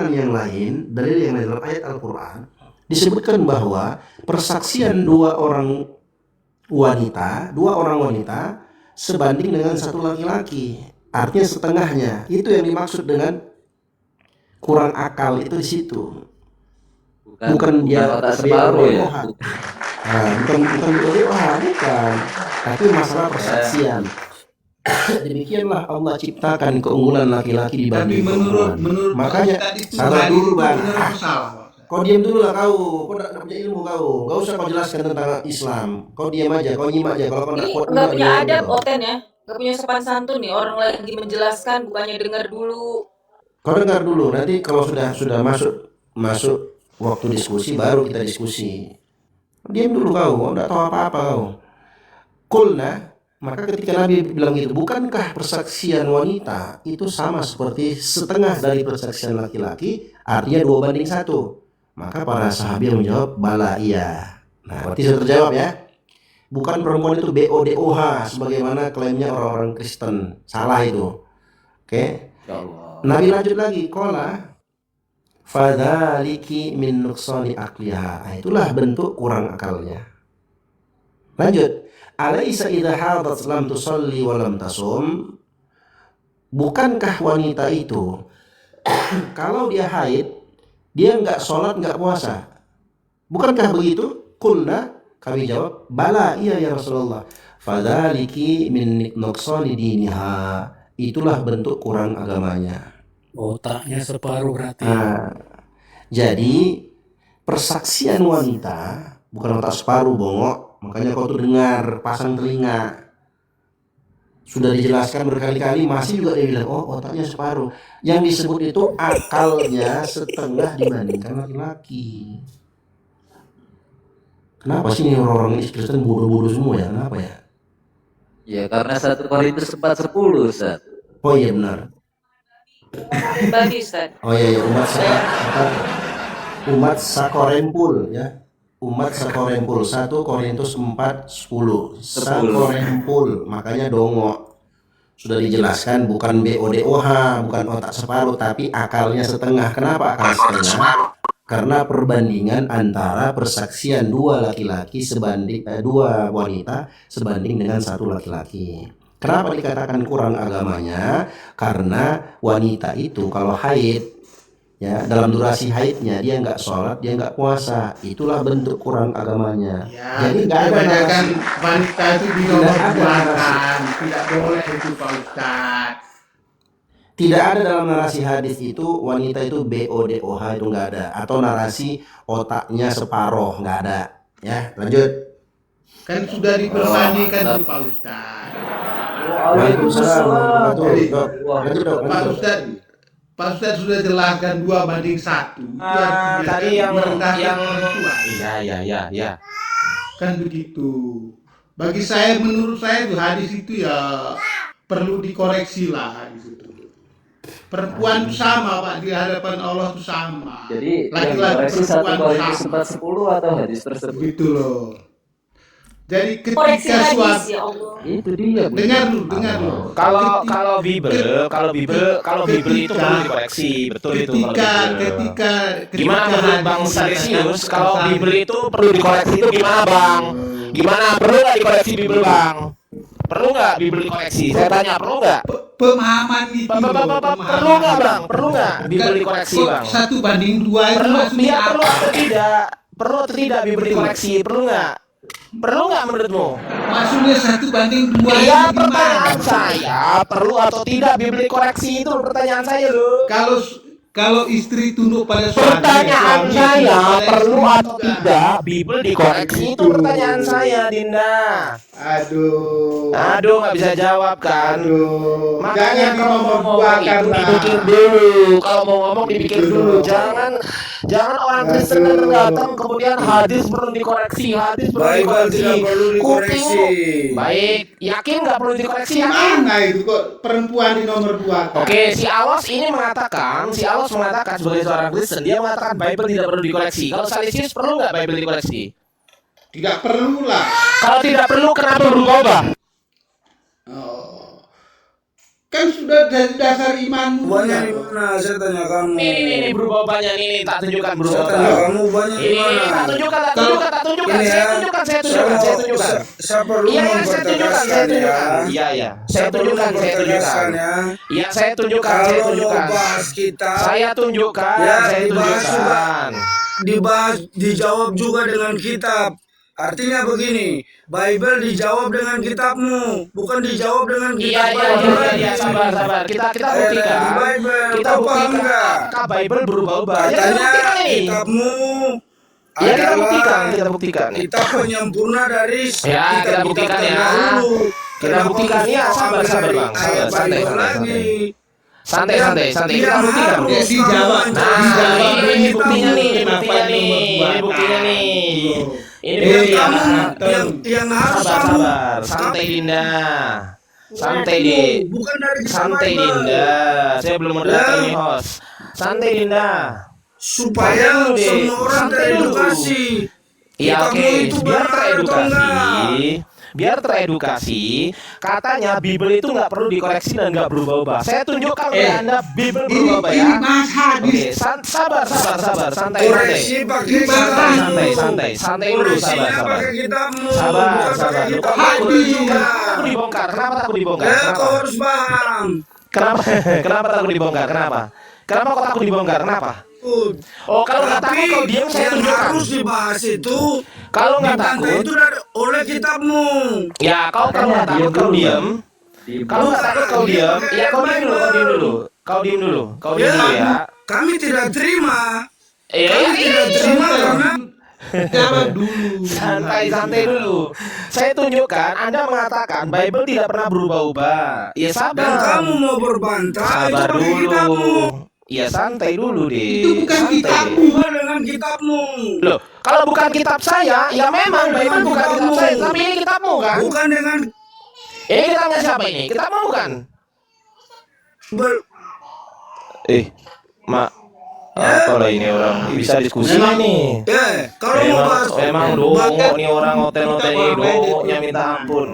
keterangan yang lain, dalil yang lain dalam ayat Al-Quran disebutkan bahwa persaksian dua orang wanita sebanding dengan satu laki-laki, artinya setengahnya. Itu yang dimaksud dengan kurang akal itu di situ. Bukan dia separuh ya. Bukan bukan. Tapi masalah persaksian. Demikianlah Allah ciptakan keunggulan laki-laki dibanding perempuan. Makanya sabar dulu bang. Kau diam dulu lah kau tidak punya ilmu kau. Gak usah kau jelaskan tentang Islam. Kau diam aja, kau nyimak aja. Kalau kau nggak punya adab, Oten ya. Gak punya sopan santun nih, orang lagi menjelaskan bukannya dengar dulu. Kau dengar dulu, nanti kalau sudah masuk waktu diskusi baru kita diskusi. Diam dulu kau enggak tahu apa-apa kau. Qulna, maka ketika Nabi bilang gitu, bukankah persaksian wanita itu sama seperti setengah dari persaksian laki-laki, artinya 2:1? Maka para sahabat menjawab, bala iya. Nah, berarti sudah terjawab ya. Bukan perempuan itu BODOH sebagaimana klaimnya orang-orang Kristen. Salah itu. Oke. Nabi lanjut lagi, qala fadzaliki min nuqsani aqliha. Nah, itulah bentuk kurang akalnya. Lanjut, alaysa idza hadat lam tusalli wa lam tasum. Bukankah wanita itu kalau dia haid dia enggak sholat enggak puasa? Bukankah begitu? Qulna, kami jawab, bala iya ya Rasulullah. Fadzaliki min nuqsani diniha. Itulah bentuk kurang agamanya. Otaknya separuh berarti. Nah, jadi persaksian wanita bukan otak separuh, bongok. Makanya kau tuh dengar, pasang telinga. Sudah dijelaskan berkali-kali, masih juga dia bilang, oh otaknya separuh. Yang disebut itu akalnya setengah dibandingkan laki-laki. Kenapa sih ini orang-orang Kristen bodoh-bodoh semua ya? Kenapa ya? Ya karena 1 Korintus 4:10, Ustaz. Oh iya benar. Oh iya, umat sakorempul ya. Umat sakorempul 1 Korintus 4:10. Sakorempul, makanya dongo. Sudah dijelaskan bukan BODOH, bukan otak separuh, tapi akalnya setengah. Kenapa akal setengah? Karena perbandingan antara persaksian dua wanita sebanding dengan satu laki-laki. Kenapa dikatakan kurang agamanya? Karena wanita itu kalau haid, ya dalam durasi haidnya dia nggak sholat, dia nggak puasa, itulah bentuk kurang agamanya. Ya, jadi nggak ada kan wanita itu dinomorduakan, tidak boleh itu Pak Ustaz. Tidak ada dalam narasi hadis itu wanita itu BODOH, itu nggak ada, atau narasi otaknya separoh, nggak ada. Ya lanjut. Kan sudah diperbandingkan itu Pak Ustaz. Waalaikumsalam. Pak Ustaz sudah jelaskan 2:1. Tadi yang iya. Kan begitu. Bagi saya, menurut saya itu hadis itu ya perlu dikoreksi lah hadis itu. Perempuan itu sama Pak, di hadapan Allah itu sama. Jadi laki-laki perempuan 1 Korintus 4:10 atau hadis tersebut? Gitu loh. Jadi ketika suatu itu dia. Dengar dulu. Kalau Bible itu perlu dikoreksi, betul itu. Ketika gimana menurut Bang Salesius kalau Bible itu perlu dikoreksi itu gimana Bang? Gimana, perlu nggak dikoreksi Bible Bang? Perlu nggak Bible dikoreksi? Saya tanya, perlu nggak? Pemahaman itu. Perlu nggak Bang? Perlu nggak Bible dikoreksi Bang? 1:2 itu maksudnya apa? Perlu atau tidak? Perlu atau tidak Bible dikoreksi? Perlu nggak? Perlu nggak menurutmu? Maksudnya 1:2 ya, pertanyaan saya, perlu atau tidak Bible dikoreksi, itu pertanyaan saya loh. Kalau istri tunduk pada suami, pertanyaan saya, perlu atau tidak Bible dikoreksi, itu pertanyaan saya, Dinda. Aduh, nggak bisa jawab kan? Makanya kalau mau ngomong itu dipikir dulu. Kalau mau ngomong dipikir dulu. Jangan orang Kristen datang kemudian hadis perlu dikoreksi, kupingmu. Baik, yakin nggak perlu dikoreksi? Yakin? Mana itu kok perempuan di nomor 2? Oke, si Alos mengatakan sebagai seorang Kristen, dia mengatakan Bible tidak perlu dikoreksi. Kalau Salesius perlu nggak Bible dikoreksi? Tidak perlu lah. Kalau tidak perlu, kenapa berubah? Kan sudah dari dasar imanmu. Ubahnya di mana? Saya tanya kamu. Ini berubah banyak ini, tak tunjukkan berubah Saya tanya kamu ubahnya di Ini mana? tak tunjukkan, tak tunjukkan, tak tunjukkan. Ini Saya ya. tunjukkan, saya Saya tunjukkan, saya mau, tunjukkan. saya perlu Iya, saya tunjukkan, saya mempertegaskan ya. tunjukkan. Iya, iya. Saya perlu tunjukkan, saya tunjukkan. mempertegaskan ya. Iya, saya tunjukkan, saya Kalau mau tunjukkan. bahas kita, Saya tunjukkan, Ya, saya dibahas tunjukkan. dibahas, dijawab juga dengan kitab. Artinya begini, Bible dijawab dengan kitabmu, bukan dijawab dengan Iya, kitab iya, Bible iya, lagi. iya, sabar, sabar. Kita Di buktikan. Bible, Kita kau paham buktikan. nggak? Apakah Bible berubah-ubah? Ya, kita Katanya buktikan ini. kitabmu Ya, kita buktikan, adalah kita buktikan. kitab penyempurna dari Ya, kita buktikan ya. terdahulu. Kita Kenapa buktikan mesti ya, kau sabar, ambil sabar, dari Bang. ayat Sabar, santai, Bible santai, lagi? Santai, santai, santai. Kita Yang buktikan. harus Ya, dijawab. kamu Nah, Dijawab ini dengan buktinya nih, ini kenapa buktinya nih, membuat ini buktinya nih. Ini yang buktinya. yang harus Sabar, kamu sabar. Santai, Dinda. Santai, Di. bukan dari kitab Santai, Bible. Dinda. Saya belum mendata ini, host. Santai, Dinda. Supaya Santai dulu, Dek. semua orang Santai dulu. teredukasi. Iya, Kitabmu oke. itu Biar benar atau teredukasi. Biar teredukasi, katanya Bible itu nggak perlu dikoreksi dan nggak berubah-ubah. Saya tunjukkan ke Anda Bible berubah-ubah ya. Ini bahas hadis. Oke, sabar, sabar, sabar, santai, santai. Koreksi pakai Gimana? Santai, kitabmu. santai, santai dulu, sabar, Koreksinya sabar. pakai kitabmu, Sabar, bukan sabar. pakai Lu kitab kok takut? Bible juga. Kenapa takut dibongkar? Kenapa takut dibongkar? Ya, Kenapa? kau harus paham. Kenapa? Kenapa takut dibongkar? Kenapa? Kenapa kok takut dibongkar? Kenapa? Oh, kalau nggak takut kau diam, saya yang tunjukkan. harus dibahas itu Kalau nggak dibantah takut, itu oleh kitabmu. ya kalau nggak takut kau diam. Kalau nggak takut kau diam, ya kau diam dulu, kau diam dulu, kau diam dulu, kau diam dulu ya. Kami tidak terima. Iya, Kami tidak terima karena Jawab dulu. santai dulu. Saya tunjukkan, Anda mengatakan Bible tidak pernah berubah-ubah. Ya dan sabar. kamu mau berbantah itu Sabar pakai dulu. kitabmu. Ya santai dulu deh. Itu bukan Santai. kitabmu. Bukan dengan kitabmu. Loh, kalau bukan kitab saya, ya memang Bible bukan kitab saya, tapi ini kitabmu kan? Bukan dengan Ini kitabnya siapa ini? Kitabmu bukan? ber- Mak, apalah ini orang bisa diskusi nih. kalau mau bahas Memang dongo nih orang hotel-hotel ini dongonya minta ampun.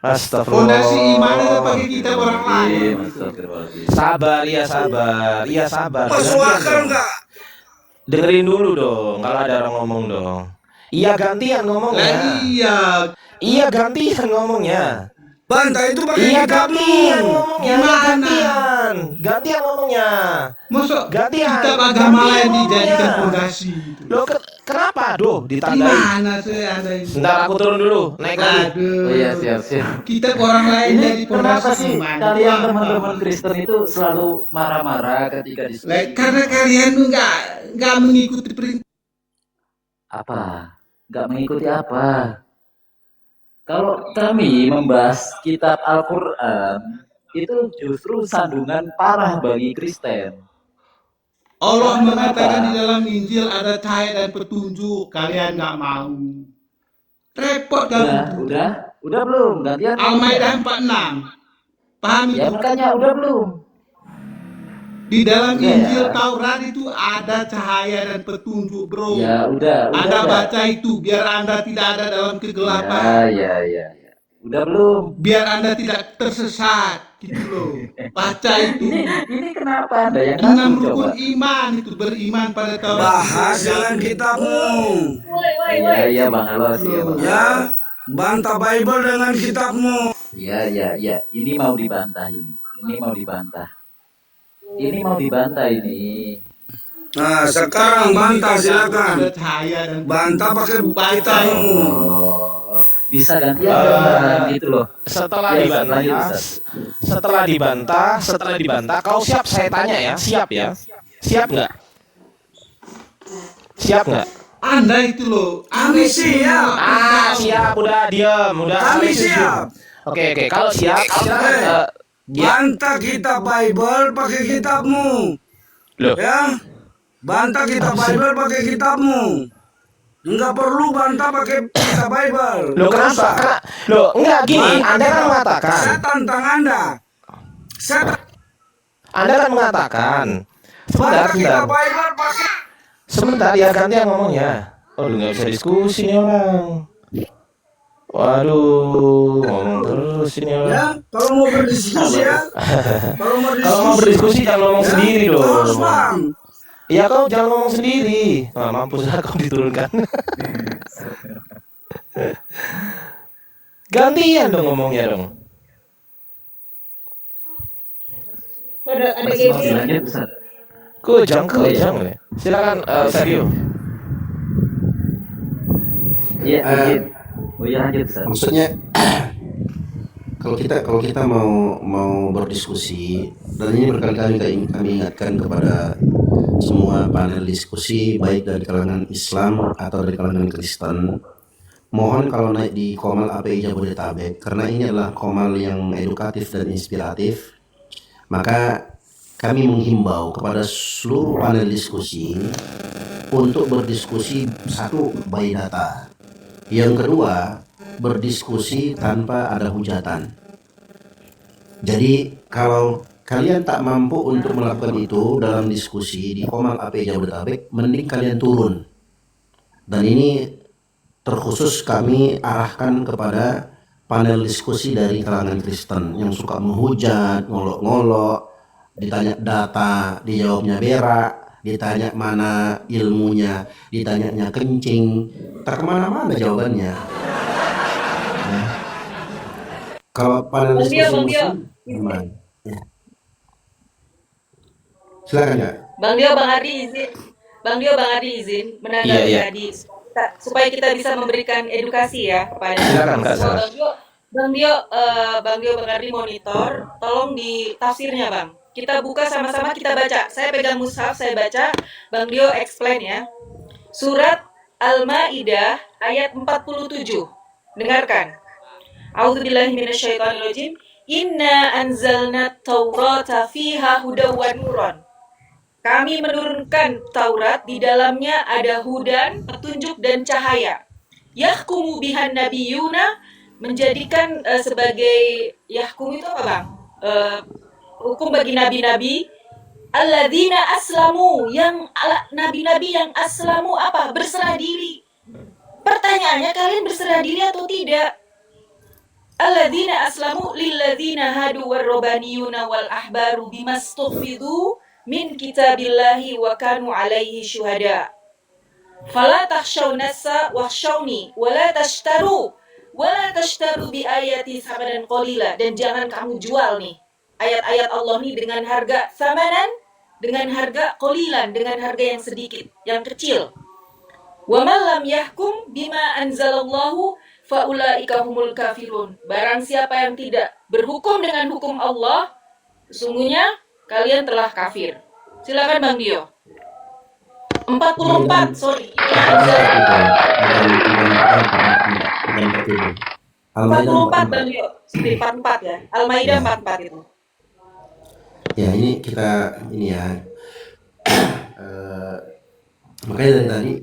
Astagfirullah. Fondasi iman itu pakai kitab orang lain. Sabar, iya sabar, iya sabar. masuk akal nggak? Dengerin dulu dong, kalau ada orang ngomong dong. Iya gantian ngomongnya. Lah iya. Iya gantian ngomongnya. Bantah itu pakai Iya kitabmu. gantian ngomongnya. Iya, Gimana? gantian. Gantian ngomongnya. Masuk Gantian. kitab agama Gantian lain ngomongnya. dijadikan fondasi itu. Loh kenapa? Duh, ditandai. Gimana sih Anda ini? Bentar aku turun dulu, naik lagi. Aduh. Oh iya, siap. Kitab orang lain Ini jadi kenapa fondasi sih iman. kalian Itu apa? teman-teman Kristen itu selalu marah-marah ketika Lah, diskusi? karena kalian tuh nggak mengikuti perintah. Apa? Nggak mengikuti apa? Kalau kami membahas kitab Al-Quran, itu justru sandungan parah bagi Kristen. Allah mengatakan di dalam Injil ada cahaya dan petunjuk, kalian nggak mau. Repot kamu. Udah belum? Gantian. Al-Maidah 46. Paham Ya itu? makanya udah belum? Di dalam Iya. Injil Taurat itu ada cahaya dan petunjuk, bro. Ya udah. Anda Dah. baca itu biar Anda tidak ada dalam kegelapan. Ya. Udah belum? Biar Anda tidak tersesat, gitu loh. Baca itu. Ini kenapa Anda yang 6 ngaku coba? rukun iman itu beriman pada Taurat. Bahas dengan kitabmu. Iya Bang Alos ya Bang. Ya, bantah Bible dengan kitabmu. Iya. Ini mau dibantah ini. Ini mau dibantah. Ini mau dibantah ini. Nah, sekarang bantah Ada silakan. cahaya dan Bantah pakai Baca kitabmu. Oh, bisa gantian dong, gitu loh. Setelah Ya, dibantah, lanjut, Ustaz. setelah dibantah, kau siap saya tanya ya, siap ya, siap nggak? Siap nggak? Anda itu loh. Kami siap. Siap, udah diam, udah. Kami siap. Oke, kalau siap, silakan. Ya, Bantah kitab Bible pakai kitabmu. loh, Ya, bantah kitab Bible pakai kitabmu. Enggak perlu bantah pakai kitab Bible. loh Nggak usah. kenapa? Loh, enggak gini, Bantah Anda kan kitab- mengatakan, Saya tantang Anda. Saya Anda kan mengatakan, bantah kitab sebentar, Bible pakai. sebentar ya gantian ngomongnya. Oh, nggak bisa diskusi nih orang. Waduh, ngomong terus ini orang. Ya, kalau mau berdiskusi ya, kalau mau Kalau mau berdiskusi jangan ngomong sendiri kau harus dong. paham. Iya, kau jangan ngomong sendiri. Nah, mampus lah kau diturunkan. Gantian dong ngomongnya dong. Ada Masih mau Gaby. dilanjut Ustaz? Kejang ya. Silakan Sadio. Iya, izin. Oh iya lanjut Ustaz. Maksudnya kalau kita mau berdiskusi, dan ini berkali-kali kami ingatkan kepada semua panel diskusi baik dari kalangan Islam atau dari kalangan Kristen, mohon kalau naik di Komal API Jabodetabek, karena ini adalah Komal yang edukatif dan inspiratif, maka kami menghimbau kepada seluruh panel diskusi untuk berdiskusi, satu, by data, yang kedua, berdiskusi tanpa ada hujatan. Jadi kalau kalian tak mampu untuk melakukan itu dalam diskusi di Komal API Jabodetabek, mending kalian turun. Dan ini terkhusus kami arahkan kepada panel diskusi dari kalangan Kristen yang suka menghujat, ngolok-ngolok, ditanya data, dijawabnya berak, ditanya mana ilmunya, ditanyanya kencing, tak kemana-mana jawabannya. Ya. Kalau panel Bang Dio, diskusi Bang Dio. muslim, gimana? Ya. Silakan ya. Bang Dio, Bang Ardi izin. Bang Dio, Bang Ardi izin menanggapi Iya. tadi supaya kita bisa memberikan edukasi ya kepada Silakan, Kak, semua. silakan. Bang Dio, Bang Ardi monitor, tolong di tafsirnya Bang. Kita buka sama-sama, kita baca. Saya pegang mushaf, saya baca. Bang Dio explain ya. Surat Al-Maidah ayat 47. Dengarkan. A'udzubillahi minasyaitonirrajim. Inna anzalna taurata fiha hudaw wa nuron. Kami menurunkan Taurat, di dalamnya ada hudan, petunjuk dan cahaya. Yahkumu bihan nabiyuna, menjadikan sebagai yahkum itu apa Bang? Hukum bagi nabi-nabi. Alladzina aslamu, yang nabi-nabi yang aslamu apa? Berserah diri. Pertanyaannya, kalian berserah diri atau tidak? Alladzina aslamu lilladzina hadu warrobaniyuna wal ahbaru bimastughfidu min kitabillahi wa kanu alaihi syuhada. Fala takhshaw nasa wakhshawni wala tashtaru bi ayati samanan qalila, dan jangan kamu jual nih ayat-ayat Allah nih dengan harga samanan, dengan harga qalilan, dengan harga yang sedikit, yang kecil. Wa man lam yahkum bima anzalallahu faulaika humul kafirun. Barang siapa yang tidak berhukum dengan hukum Allah, sesungguhnya kalian telah kafir. Silakan Bang Dio. 44, sorry. Al-Maidah 44 Bang Dio. 44 ya. Al-Maidah 44 itu. Ya, ini kita ini ya. Makanya dari tadi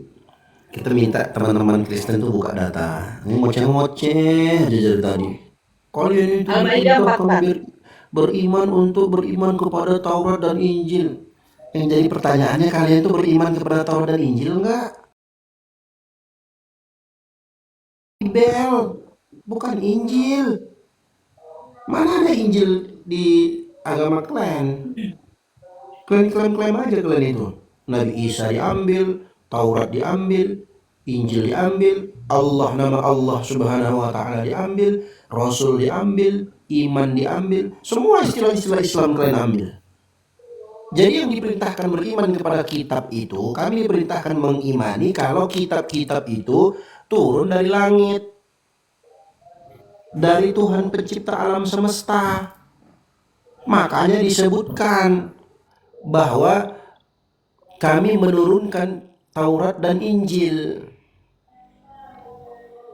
kita minta teman-teman Kristen tuh buka data. Ini ngoceh-ngoceh aja dari tadi. Kalian itu Al-Maidah beriman untuk beriman kepada Taurat dan Injil. Yang jadi pertanyaannya, kalian itu beriman kepada Taurat dan Injil enggak? Bibel, bukan Injil. Mana ada Injil di agama kalian? Kalian klaim aja kalian itu. Nabi Isa diambil, Taurat diambil, Injil diambil, nama Allah Subhanahu wa taala diambil, Rasul diambil, iman diambil, semua istilah-istilah Islam kalian ambil. Jadi yang diperintahkan beriman kepada kitab itu, kami diperintahkan mengimani kalau kitab-kitab itu turun dari langit, dari Tuhan pencipta alam semesta. Makanya disebutkan bahwa kami menurunkan Taurat dan Injil.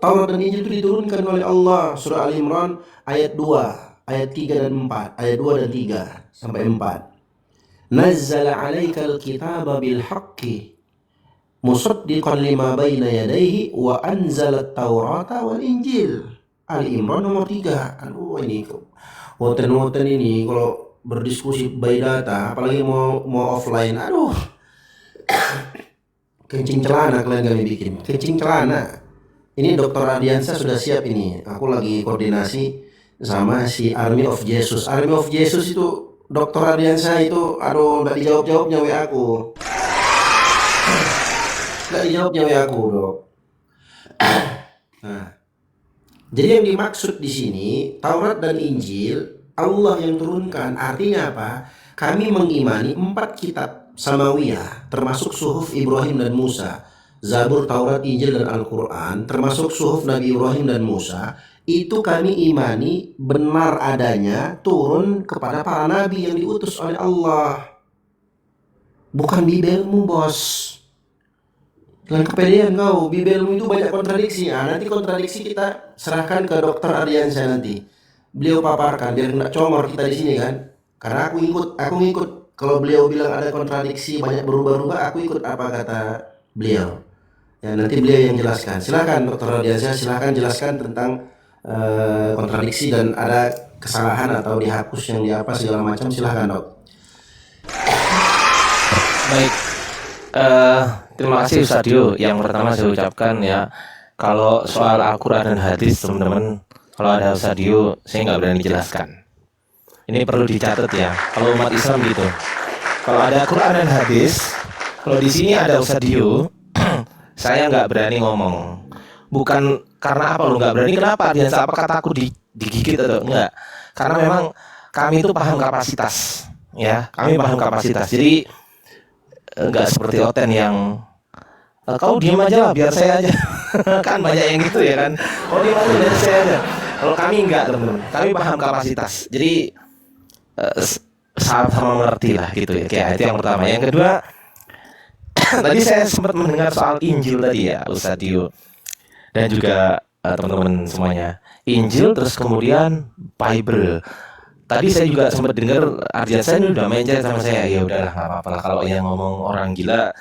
Taurat dan Injil itu diturunkan oleh Allah. Surah Al-Imran ayat 2, ayat 3 dan 4, ayat 2 dan 3 sampai 4. Nazzala 'alaikal kitaba bil haqqi musaddiqan lima baina yadayhi wa anzala at-taurata wal injil. Al-Imran nomor 3. Aduh, ini woten-woten ini kalau berdiskusi by data, apalagi mau offline, aduh. Kencing celana kalian kami bikin. Kencing celana. Ini Dokter Ardiansa sudah siap ini. Aku lagi koordinasi sama si Army of Jesus. Army of Jesus itu Dokter Ardiansa itu, aduh, nggak dijawab-jawabnya WA aku. Nggak dijawabnya WA aku, Dok. Nah, jadi yang dimaksud di sini Taurat dan Injil Allah yang turunkan. Artinya apa? Kami mengimani 4 kitab Samawiyah, termasuk suhuf Ibrahim dan Musa, Zabur, Taurat, Injil, dan Al-Quran, termasuk suhuf Nabi Ibrahim dan Musa. Itu kami imani benar adanya, turun kepada para nabi yang diutus oleh Allah. Bukan bibelmu, bos. Dengan kepedean kau, bibelmu itu banyak kontradiksi. Nanti kontradiksi kita serahkan ke Dokter Ardiansyah nanti. Beliau paparkan biar nggak comor kita di sini kan. Karena aku ngikut. Kalau beliau bilang ada kontradiksi banyak berubah-ubah, aku ikut apa kata beliau. Ya, nanti beliau yang jelaskan. Silakan Dokter Ardiansyah, silakan jelaskan tentang kontradiksi dan ada kesalahan atau dihapus yang diapa segala macam. Silakan, Dok. Baik, terima kasih Ustadio. Yang pertama saya ucapkan ya, kalau soal Al-Quran dan hadis teman-teman, kalau ada Ustadio saya nggak berani jelaskan. Ini perlu dicatat ya, kalau umat Islam gitu. Kalau ada Quran dan hadis, kalau di sini ada Ustadio, saya nggak berani ngomong. Bukan karena apa lu nggak berani, kenapa? Ardiansa, apa kataku digigit atau enggak? Karena memang kami itu paham kapasitas, ya. Kami paham kapasitas. Jadi enggak seperti Oten yang kau diam aja lah biar saya aja. Kan banyak yang gitu ya kan. Kau diam aja biar saya aja. Kalau kami enggak, teman-teman. Kami paham kapasitas. Jadi sama mengerti lah gitu ya. Kayak itu yang pertama. Yang kedua, tadi saya sempat mendengar soal Injil tadi ya, Ustadio. Dan juga teman-teman semuanya. Injil terus kemudian Bible. Tadi saya juga sempat dengar Ardiansa ini udah main chat sama saya. Ya udahlah, nggak apa-apa lah. Kalau yang ngomong orang gila,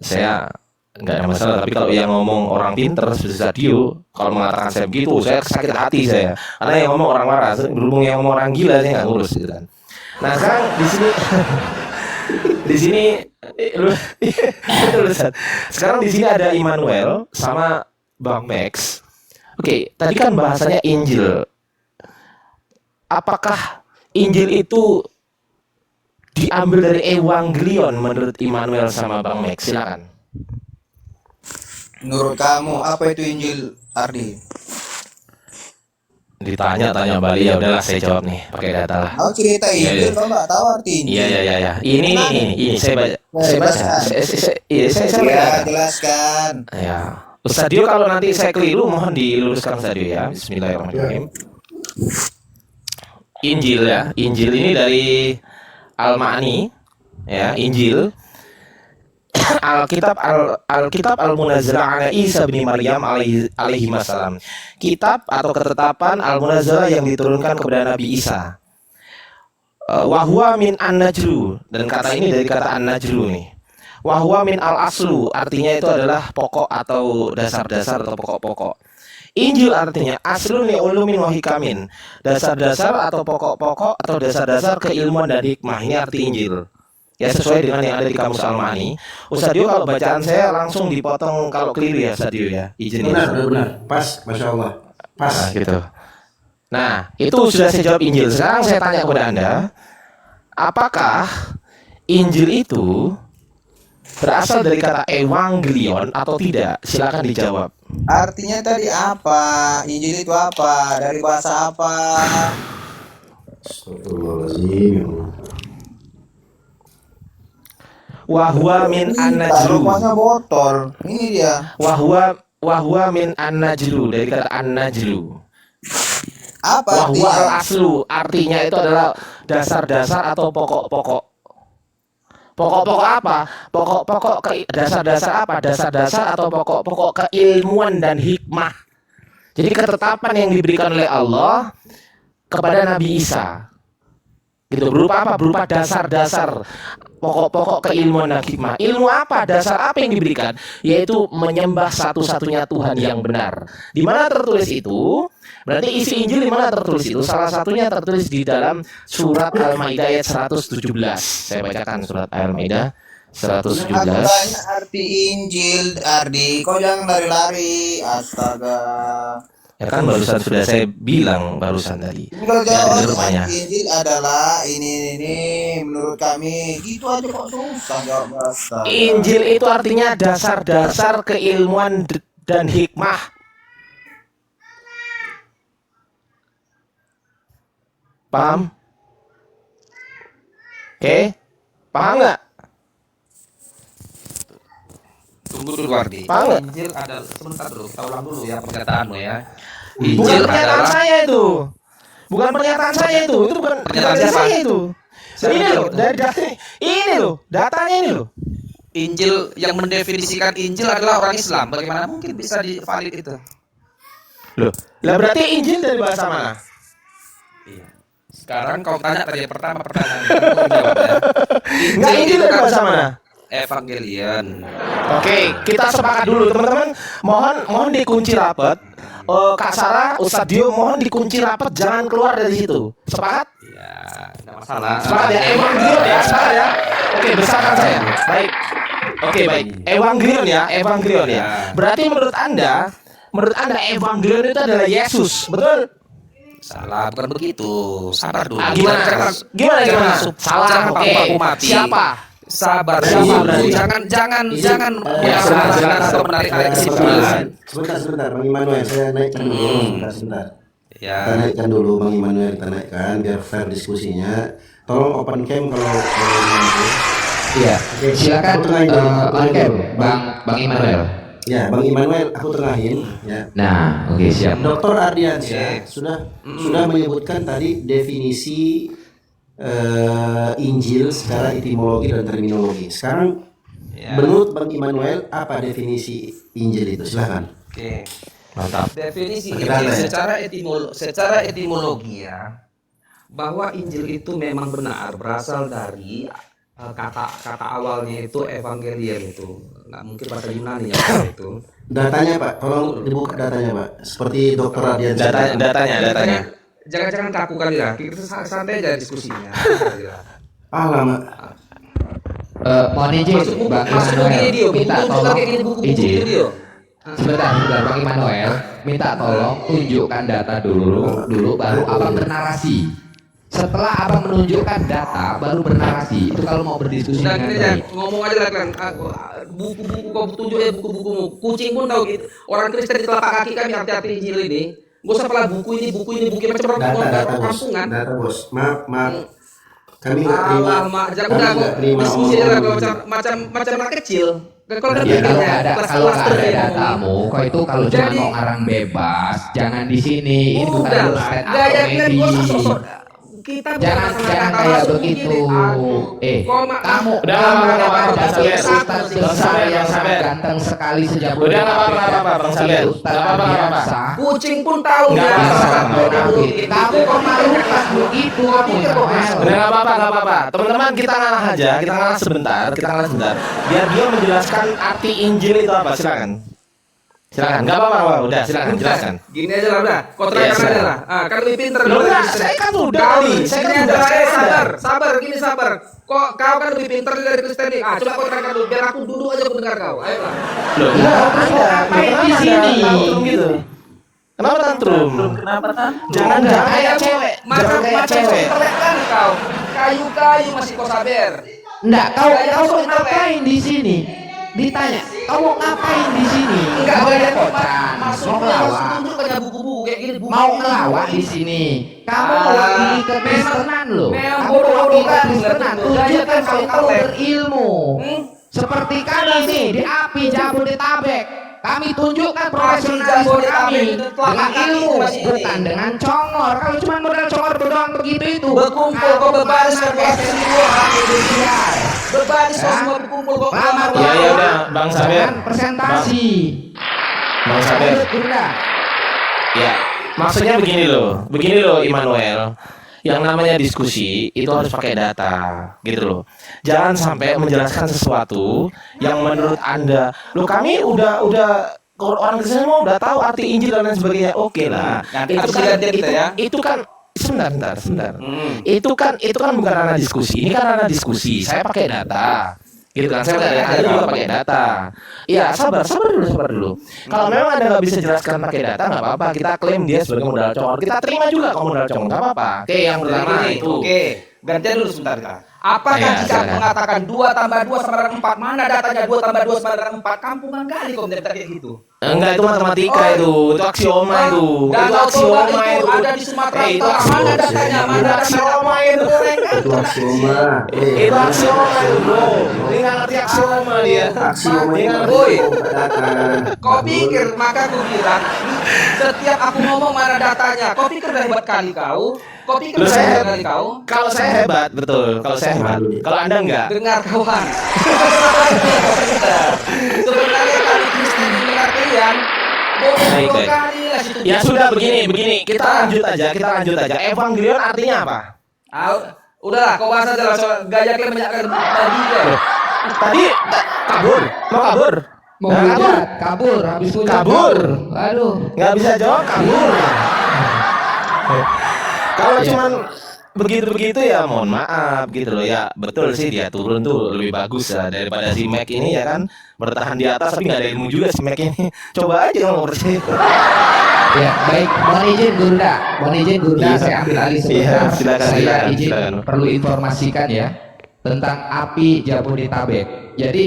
saya nggak ada masalah. Tapi kalau yang ngomong orang pinter seperti Sadio, kalau mengatakan saya begitu, saya sakit hati saya. Karena yang ngomong orang waras, berhubung yang ngomong orang gila, saya nggak ngurus gitu kan. Nah sekarang di sini, sekarang di sini ada Immanuel sama Bang Max. Oke, tadi kan bahasanya Injil. Apakah Injil itu diambil dari Evangelion menurut Immanuel sama Bang Max? Silakan. Menurut kamu apa itu Injil, Ardi? Ditanya balik, ya udahlah saya jawab nih pakai data lah. Aku cerita Injil, kau nggak tahu arti Injil. Iya. Ini saya baca. Saya baca. Jelaskan. Ya. Ustadio, kalau nanti saya keliru mohon diluruskan Ustadio ya. Bismillahirrahmanirrahim. Injil ya. Injil ini dari Al-Ma'ni ya, Injil. Alkitab Al-Munazzal ala Isa bin Maryam alaihi wasallam. Kitab atau ketetapan Al-Munazzal yang diturunkan kepada Nabi Isa. Wahwa min an-najlu, dan kata ini dari kata an-najlu nih. Wahwa min al-aslu, artinya itu adalah pokok atau dasar-dasar atau pokok-pokok. Injil artinya aslun li ulumin wa hikamin, dasar-dasar atau pokok-pokok atau dasar-dasar keilmuan dan hikmah. Ini arti Injil. Ya, sesuai dengan yang ada di Kamus Al-Ma'ni. Ustadio, kalau bacaan saya langsung dipotong kalau keliru ya, Ustadio ya. Izin ya. Benar. Pas, Masya Allah. Pas. Nah, gitu. Nah, itu sudah saya jawab Injil. Sekarang saya tanya kepada Anda, apakah Injil itu berasal dari kata evangelion atau tidak? Silakan dijawab. Artinya tadi apa? Injil itu apa? Dari bahasa apa? Astagfirullahaladzim. Wahwa min an-najlu. Rupanya botol. Ini dia. Wahwa min an-najlu, dari kata an-najlu. Apa Wahwa artinya? al-aslu, artinya itu adalah dasar-dasar atau pokok-pokok. Pokok-pokok apa? Pokok-pokok dasar-dasar apa? Dasar-dasar atau pokok-pokok keilmuan dan hikmah. Jadi ketetapan yang diberikan oleh Allah kepada Nabi Isa. Gitu, berupa apa? Berupa dasar-dasar pokok-pokok keilmuan dan hikmah. Ilmu apa? Dasar apa yang diberikan? Yaitu menyembah satu-satunya Tuhan yang benar. Di mana tertulis itu? Berarti isi Injil di mana tertulis itu? Salah satunya tertulis di dalam surat Al-Maidah ayat 117. Saya bacakan surat Al-Maidah 117. Aku tanya arti Injil, Ardi. Kau jangan lari-lari. Astaga. Ya kan barusan sudah saya bilang barusan tadi. Ini kalau Ya jawab dengar rupanya. Injil adalah ini menurut kami. Gitu aja kok susah jawab. Astaga. Injil itu artinya dasar-dasar keilmuan dan hikmah. Paham? Oke? Paham nggak? Tunggu dulu Ardi. Paham nggak? Injil adalah sebentar dulu, kita ulang dulu ya pernyataanmu ya. Bukan Injil pernyataan adalah saya itu. Bukan pernyataan saya itu. Itu bukan Pernyataan pernyataan siapa? saya itu. Siapa Ini bilang loh, itu? dari data ini loh, datanya ini loh. Injil yang mendefinisikan Injil adalah orang Islam. Bagaimana mungkin bisa divalid itu? Loh, lah berarti Injil dari bahasa mana? Iya. Sekarang kau tanya tadi yang pertama pertanyaan itu, kau jawab ya. Enggak, Injil itu dari kan bahasa mana? Evangelion. Oke, kita sepakat dulu teman-teman. Mohon dikunci rapat. Kak Sarah, Ustadz Dio, mohon dikunci rapat, jangan keluar dari situ. Sepakat? Ya, enggak masalah. Sepakat ya, Evangelion ya, sepakat ya. Oke, besarkan saya. Baik. Oke, baik. Evangelion ya, Evangelion ya. Berarti menurut Anda Evangelion itu adalah Yesus, betul? Salah, bukan begitu. Sabar dulu. Gimana? Gimana? Salah. Jangan Oke. paku mati. Siapa? Sabar Siapa dulu. berarti? Jangan sebentar, menarik atau menarik alih kesimpulan. Sebentar, Bang Immanuel, saya naikkan dulu. Sebentar. Ya. Kita naikkan dulu, Bang Immanuel, kita naikkan biar fair diskusinya. Tolong open cam kalau mampu. Iya, silakan Aku tengahin dulu, aku on tengahin cam, dulu. Bang Immanuel. Ya, Bang Immanuel, aku tengahin. Ya. Nah, oke siap. Dr. Ardiansyah sudah menyebutkan tadi definisi Injil secara etimologi dan terminologi. Sekarang menurut Bang Immanuel apa definisi Injil itu? Silakan. Oke. Mantap. Definisi Pakai Injil data ya? secara etimologi ya, bahwa Injil itu memang benar berasal dari kata awalnya itu evangelion itu. Nggak mungkin bahasa Yunani ya itu. Datanya Pak, tolong dibuka datanya Pak. Seperti Dr. Ardiansyah. Datanya. Jangan kaku kali lah. Kita santai aja diskusinya. Lama. Mohon izin, Bang Immanuel, minta tolong izin. Sebentar, Bang Immanuel, minta tolong tunjukkan data dulu baru abang bernarasi. Setelah abang menunjukkan data baru bernarasi. Itu kalau mau berdiskusi Udah dengan gini aja, baik. ngomong aja lah kan. Buku-buku kau tunjuk ya buku-bukumu. Kucing pun tahu gitu. Orang Kristen di telapak kaki kami arti-arti Injil ini. Gak usah pala buku ini macam orang Data bos. kampungan. Data bos. Maaf. Kami nggak terima. Mak, jangan Kami udah nggak terima diskusi aja lah omongan. macam anak kecil. Kalau ada Ya kalau pikirnya, nggak ada kelas-kelas datamu, terjadi. kau itu kalau cuma Jadi- mau ngarang bebas, jangan di sini. Ini bukan Udah, harus stand up gaya comedy. gua sosok. Kita bukan Jangan masalah jangan kata kayak masuk begitu. begini. Kamu Udah, Bang Saber. Ustaz besar yang sangat ganteng sekali sejak Udah, nggak apa-apa, Bang Saber. Ustaz Nggak apa-apa. biasa. Kucing pun tahu Nggak ya. apa-apa. Kamu memalukan begitu kamu Immanuel. Udah nggak apa-apa. Teman-teman kita ngalah aja, kita ngalah sebentar. Biar dia menjelaskan arti Injil itu apa. Silakan. Nggak apa-apa. Udah, silakan jelaskan. Gini aja lah udah. Kau Iya, terangkan aja silakan. lah. Kan lebih pintar. Loh, daripada enggak, Kristen. saya kan udah Kau tadi. gini Saya kan aja udah lah, sadar. sabar. Kau kan lebih pintar dari Kristen nih. Coba kau terangkan dulu. Biar aku duduk aja aku dengar kau. Ayolah. Loh, enggak ada. ngapain di Kenapa sini? ada tantrum gitu? Kenapa tantrum? Kenapa tantrum? Jangan kayak cewek. Jangan kayak cewek. Terlekan kau. Kayu masih kau sabar. Enggak, kau ngapain di sini? Ditanya, kamu ngapain di sini? Enggak Mau ada kocan, mau ngelawak, tunjukkan buku-buku kayak gini. mau ngelawak di sini. Kamu mewakili kekristenan loh. memang Kamu mewakili bodoh-bodohan, kekristenan. ngerti? Tunjukkan kalau kamu Intelek. berilmu. Seperti kami nih di API Jabodetabek. Kami tunjukkan profesionalisme kami dengan ilmu, bukan dengan congor. Kalau cuma modal congor doang begitu itu. Berkumpul kau bebaris kau bebaris kau Hah? semua berkumpul kau Lamar Ya udah, Bang Saber. Jangan presentasi. Bang Saber. Udah. Ya, maksudnya begini loh Immanuel. Yang namanya diskusi itu harus pakai data, gitu loh. Jangan sampai menjelaskan sesuatu yang menurut Anda, loh kami udah orang Kristen mau udah tahu arti Injil dan lain sebagainya. Oke lah. Nanti Itu harus kan diganti kita ya. itu kan sebentar. Itu kan bukan ranah diskusi. Ini kan ranah diskusi. Saya pakai data. gitu kan. Saya ada juga pakai data. Iya, sabar dulu. Kalau memang Anda nggak bisa jelaskan pakai data, nggak apa-apa. Kita klaim dia sebagai modal congor. Kita terima juga kalau modal congor, nggak apa-apa. Oke, yang pertama itu. Oke, gantian dulu sebentar kita. Apakah Ya, jika silakan. mengatakan 2 tambah 2 sama dengan 4, mana datanya 2 tambah 2 sama dengan 4? Kampungan kali kok minta kayak gitu. Enggak, itu matematika itu aksioma itu. Dan Itu coba aksioma itu itu. ada di Sumatera Itu Utara. Mana datanya? Mana aksioma itu. Itu aksioma. Itu aksioma itu, bro. Dia nggak ngerti aksioma dia. Aksioma Dia itu nggak Woi. data. Kau pikir, maka aku bilang, setiap aku ngomong mana datanya. Kau pikir udah hebat kali kau? Kau pikir Lu udah saya hebat kali kau? Kalau saya hebat, betul. Kalau saya hebat. Kalau Anda enggak. Dengar kawan. Sebenarnya kali Kristen dengar kalian. Baik, baik. Kali lah situ. Ya sudah begini. Kita lanjut aja. Evangelion artinya apa? Udahlah, kau bahas aja lah. Gaya kalian banyak kali tadi ya. Tadi kabur. Mau kabur? Mau Nah, hujat, kabur, habis hujat Kabur. Aduh. Nggak bisa jawab, kabur. Kalau cuman begitu ya mohon maaf gitu loh ya. Betul sih dia turun tuh lebih bagus lah daripada si Mac ini ya kan, bertahan di atas tapi nggak ada ilmu juga si Mac ini. Coba aja ngomong percaya. Ya, baik. Mohon izin Gurda, Iya. saya ambil alih Iya, sebentar. silakan, Saya silakan, izin silakan. perlu informasikan ya tentang api Jabodetabek. Jadi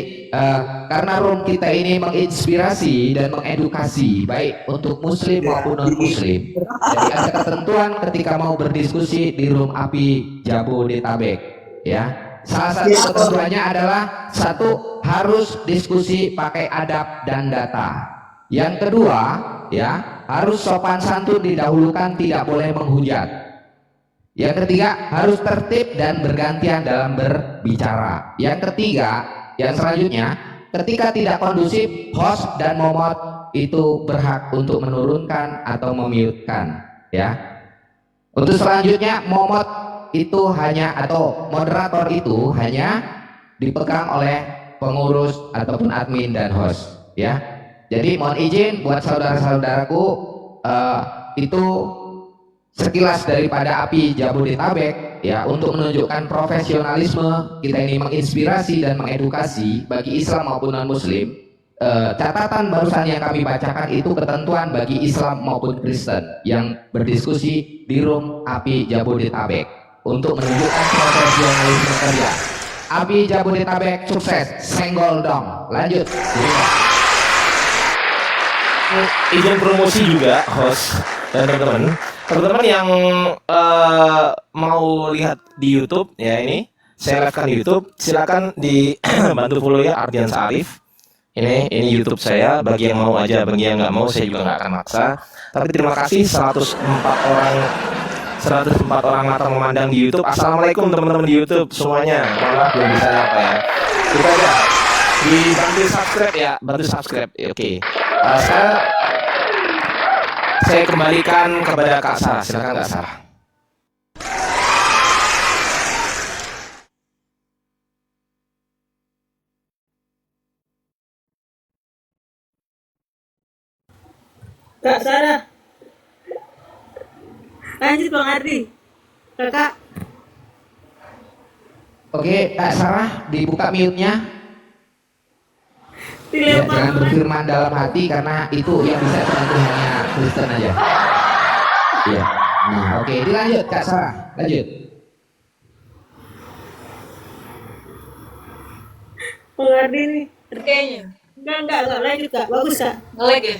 karena room kita ini menginspirasi dan mengedukasi baik untuk muslim maupun non muslim. Jadi ada ketentuan ketika mau berdiskusi di room api Jabodetabek ya. Salah satu ketentuannya adalah satu, harus diskusi pakai adab dan data. Yang kedua, ya, harus sopan santun didahulukan, tidak boleh menghujat. Yang ketiga, harus tertib dan bergantian dalam berbicara. Yang ketiga, yang selanjutnya, ketika tidak kondusif, host dan momot itu berhak untuk menurunkan atau memute-kan, ya. Untuk selanjutnya, momot itu hanya atau moderator itu hanya dipegang oleh pengurus ataupun admin dan host, ya. Jadi mohon izin buat saudara-saudaraku, itu sekilas daripada api Jabodetabek ya, untuk menunjukkan profesionalisme kita ini menginspirasi dan mengedukasi bagi Islam maupun non Muslim. Catatan barusan yang kami bacakan itu ketentuan bagi Islam maupun Kristen yang berdiskusi di room api Jabodetabek untuk menunjukkan profesionalisme kerja. Api Jabodetabek sukses, senggol dong. Lanjut. Izin promosi juga host dan teman-teman yang mau lihat di YouTube ya, ini saya live-kan di YouTube, silakan dibantu follow ya, Ardian Sarif. Ini YouTube saya, bagi yang mau aja, bagi yang nggak mau saya juga nggak akan maksa. Tapi terima kasih 104 orang mata memandang di YouTube. Assalamualaikum teman-teman di YouTube semuanya. Malah belum bisa apa ya. Kita aja dibantu subscribe ya, bantu subscribe. Oke. Saya kembalikan kepada Kak Sarah. Silakan Kak Sarah. Kak Sarah. Lanjut Bang Ardi. Kakak. Oke, Kak Sarah, dibuka mute-nya. Ya, Dilempar. jangan berfirman dalam hati karena itu yang bisa terbantu hanya Kristen aja. Iya. Nah, oke, dilanjut Kak Sarah, lanjut. Bang Ardi nih. Kayaknya. Enggak, lanjut Kak. Bagus Kak. Nge-lag ya?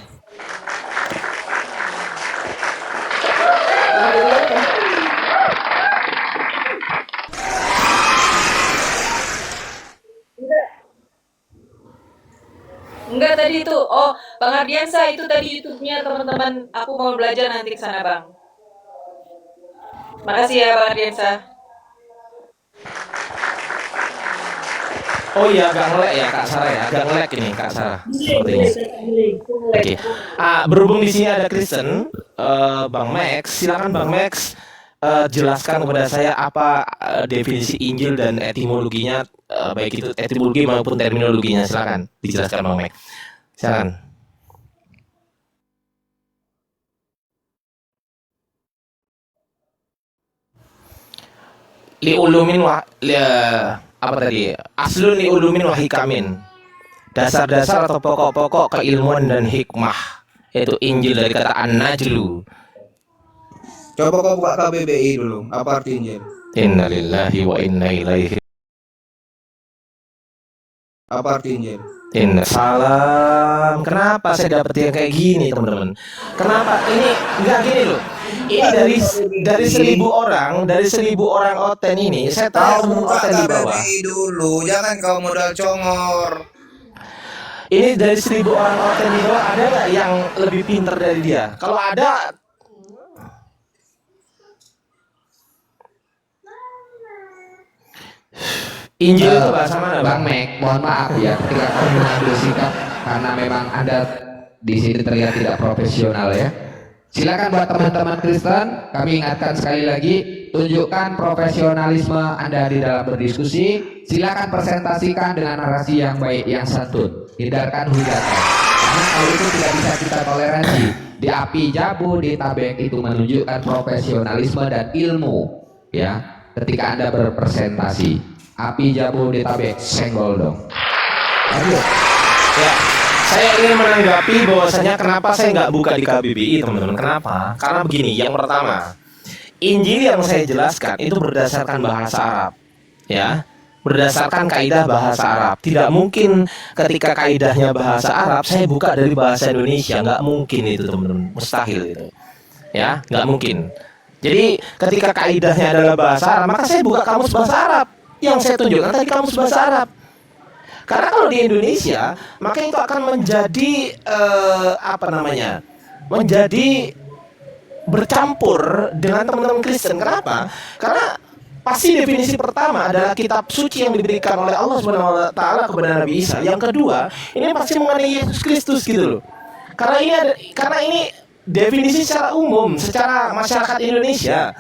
Enggak tadi itu. Oh, Bang Ardiansa itu tadi YouTube-nya teman-teman. Aku mau belajar nanti ke sana, Bang. Makasih ya Bang Ardiansa. Oh iya, agak ngelek ya Kak Sarah ya, agak ngelek ini Kak Sarah. Sepertinya. Oke. Berhubung di sini ada Kristen, Bang Max, silakan Bang Max jelaskan kepada saya apa definisi Injil dan etimologinya, baik itu etimologi maupun terminologinya. Silakan dijelaskan Bang Max. Silakan. Liulumin apa tadi? Aslun li ulumin wa hikamin. Dasar-dasar atau pokok-pokok keilmuan dan hikmah. Yaitu Injil dari kata an-najlu. Coba kau buka KBBI dulu. Apa arti Injil? Innalillahi wa inna ilaihi. Apa arti Injil? Inna salam. Kenapa saya dapet yang kayak gini, teman-teman? Kenapa? Ini enggak gini loh. Ini dari 1.000 orang, oten ini, saya tanya Kau teman buka oten di bawah. KBBI dulu. Jangan kau modal congor. Ini dari 1.000 orang oten di bawah, ada nggak yang lebih pintar dari dia? Kalau ada, Injil itu bahasa mana, Bang Bang? Mek, mohon maaf ya ketika kami mengambil sikap karena memang Anda di sini terlihat tidak profesional ya. Silakan buat teman-teman Kristen, kami ingatkan sekali lagi, tunjukkan profesionalisme Anda di dalam berdiskusi. Silakan presentasikan dengan narasi yang baik, yang santun. Hindarkan hujatan. Karena kalau itu tidak bisa kita toleransi. Di api jabu, di tabek itu menunjukkan profesionalisme dan ilmu. Ya, ketika Anda berpresentasi, api jabu di tabek, senggol dong. Lanjut. Ya, saya ingin menanggapi bahwasanya kenapa saya nggak buka di KBBI, teman-teman. Kenapa? Karena begini, yang pertama, Injil yang saya jelaskan itu berdasarkan bahasa Arab, ya, berdasarkan kaidah bahasa Arab. Tidak mungkin ketika kaidahnya bahasa Arab, saya buka dari bahasa Indonesia, nggak mungkin itu, teman-teman, mustahil itu, ya, nggak mungkin. Jadi ketika kaidahnya adalah bahasa Arab, maka saya buka kamus bahasa Arab. Yang saya tunjukkan tadi kamus bahasa Arab. Karena kalau di Indonesia, maka itu akan menjadi menjadi bercampur dengan teman-teman Kristen. Kenapa? Karena pasti definisi pertama adalah kitab suci yang diberikan oleh Allah Subhanahu wa taala kepada Nabi Isa. Yang kedua, ini pasti mengenai Yesus Kristus gitu loh. Karena ini definisi secara umum, secara masyarakat Indonesia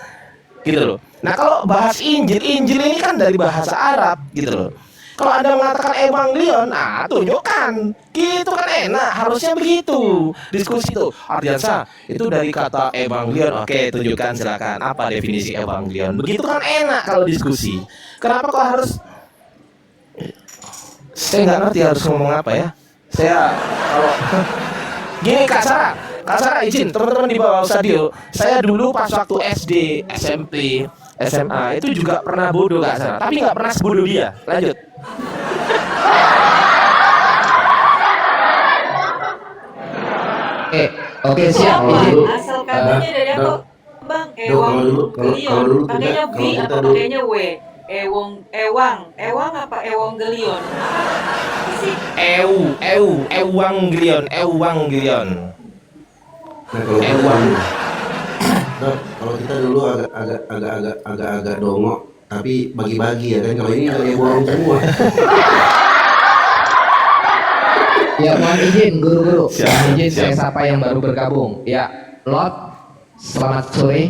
gitu loh. Nah, kalau bahas Injil ini kan dari bahasa Arab gitu loh. Kalau Anda mengatakan evangelion, nah tunjukkan. Gitu kan enak, harusnya begitu. Diskusi itu. Ardiansa, itu dari kata evangelion. Oke, tunjukkan silakan. Apa definisi evangelion? Begitu kan enak kalau diskusi. Kenapa kok harus saya nggak ngerti harus ngomong apa ya. Saya kalau gini Kak Sarah izin teman-teman di bawah Sadio. Saya dulu pas waktu SD, SMP, SMA itu juga pernah bodoh Kak Sarah, tapi nggak pernah sebodoh dia. Lanjut. Oke siap. Izin. Asal katanya dari apa? Bang, kalau dulu pakainya tidak, V kalau kita apa dulu pakainya W? Ewang apa Ewangelion? Apa sih? Ewangelion. Nah, kalau kita dulu agak dongok, tapi bagi-bagi ya kan. Kalau ini kayak borong semua. Ya mohon izin guru-guru. Siap, Mohon izin siap. saya sapa yang baru bergabung. Ya, Lot, selamat sore.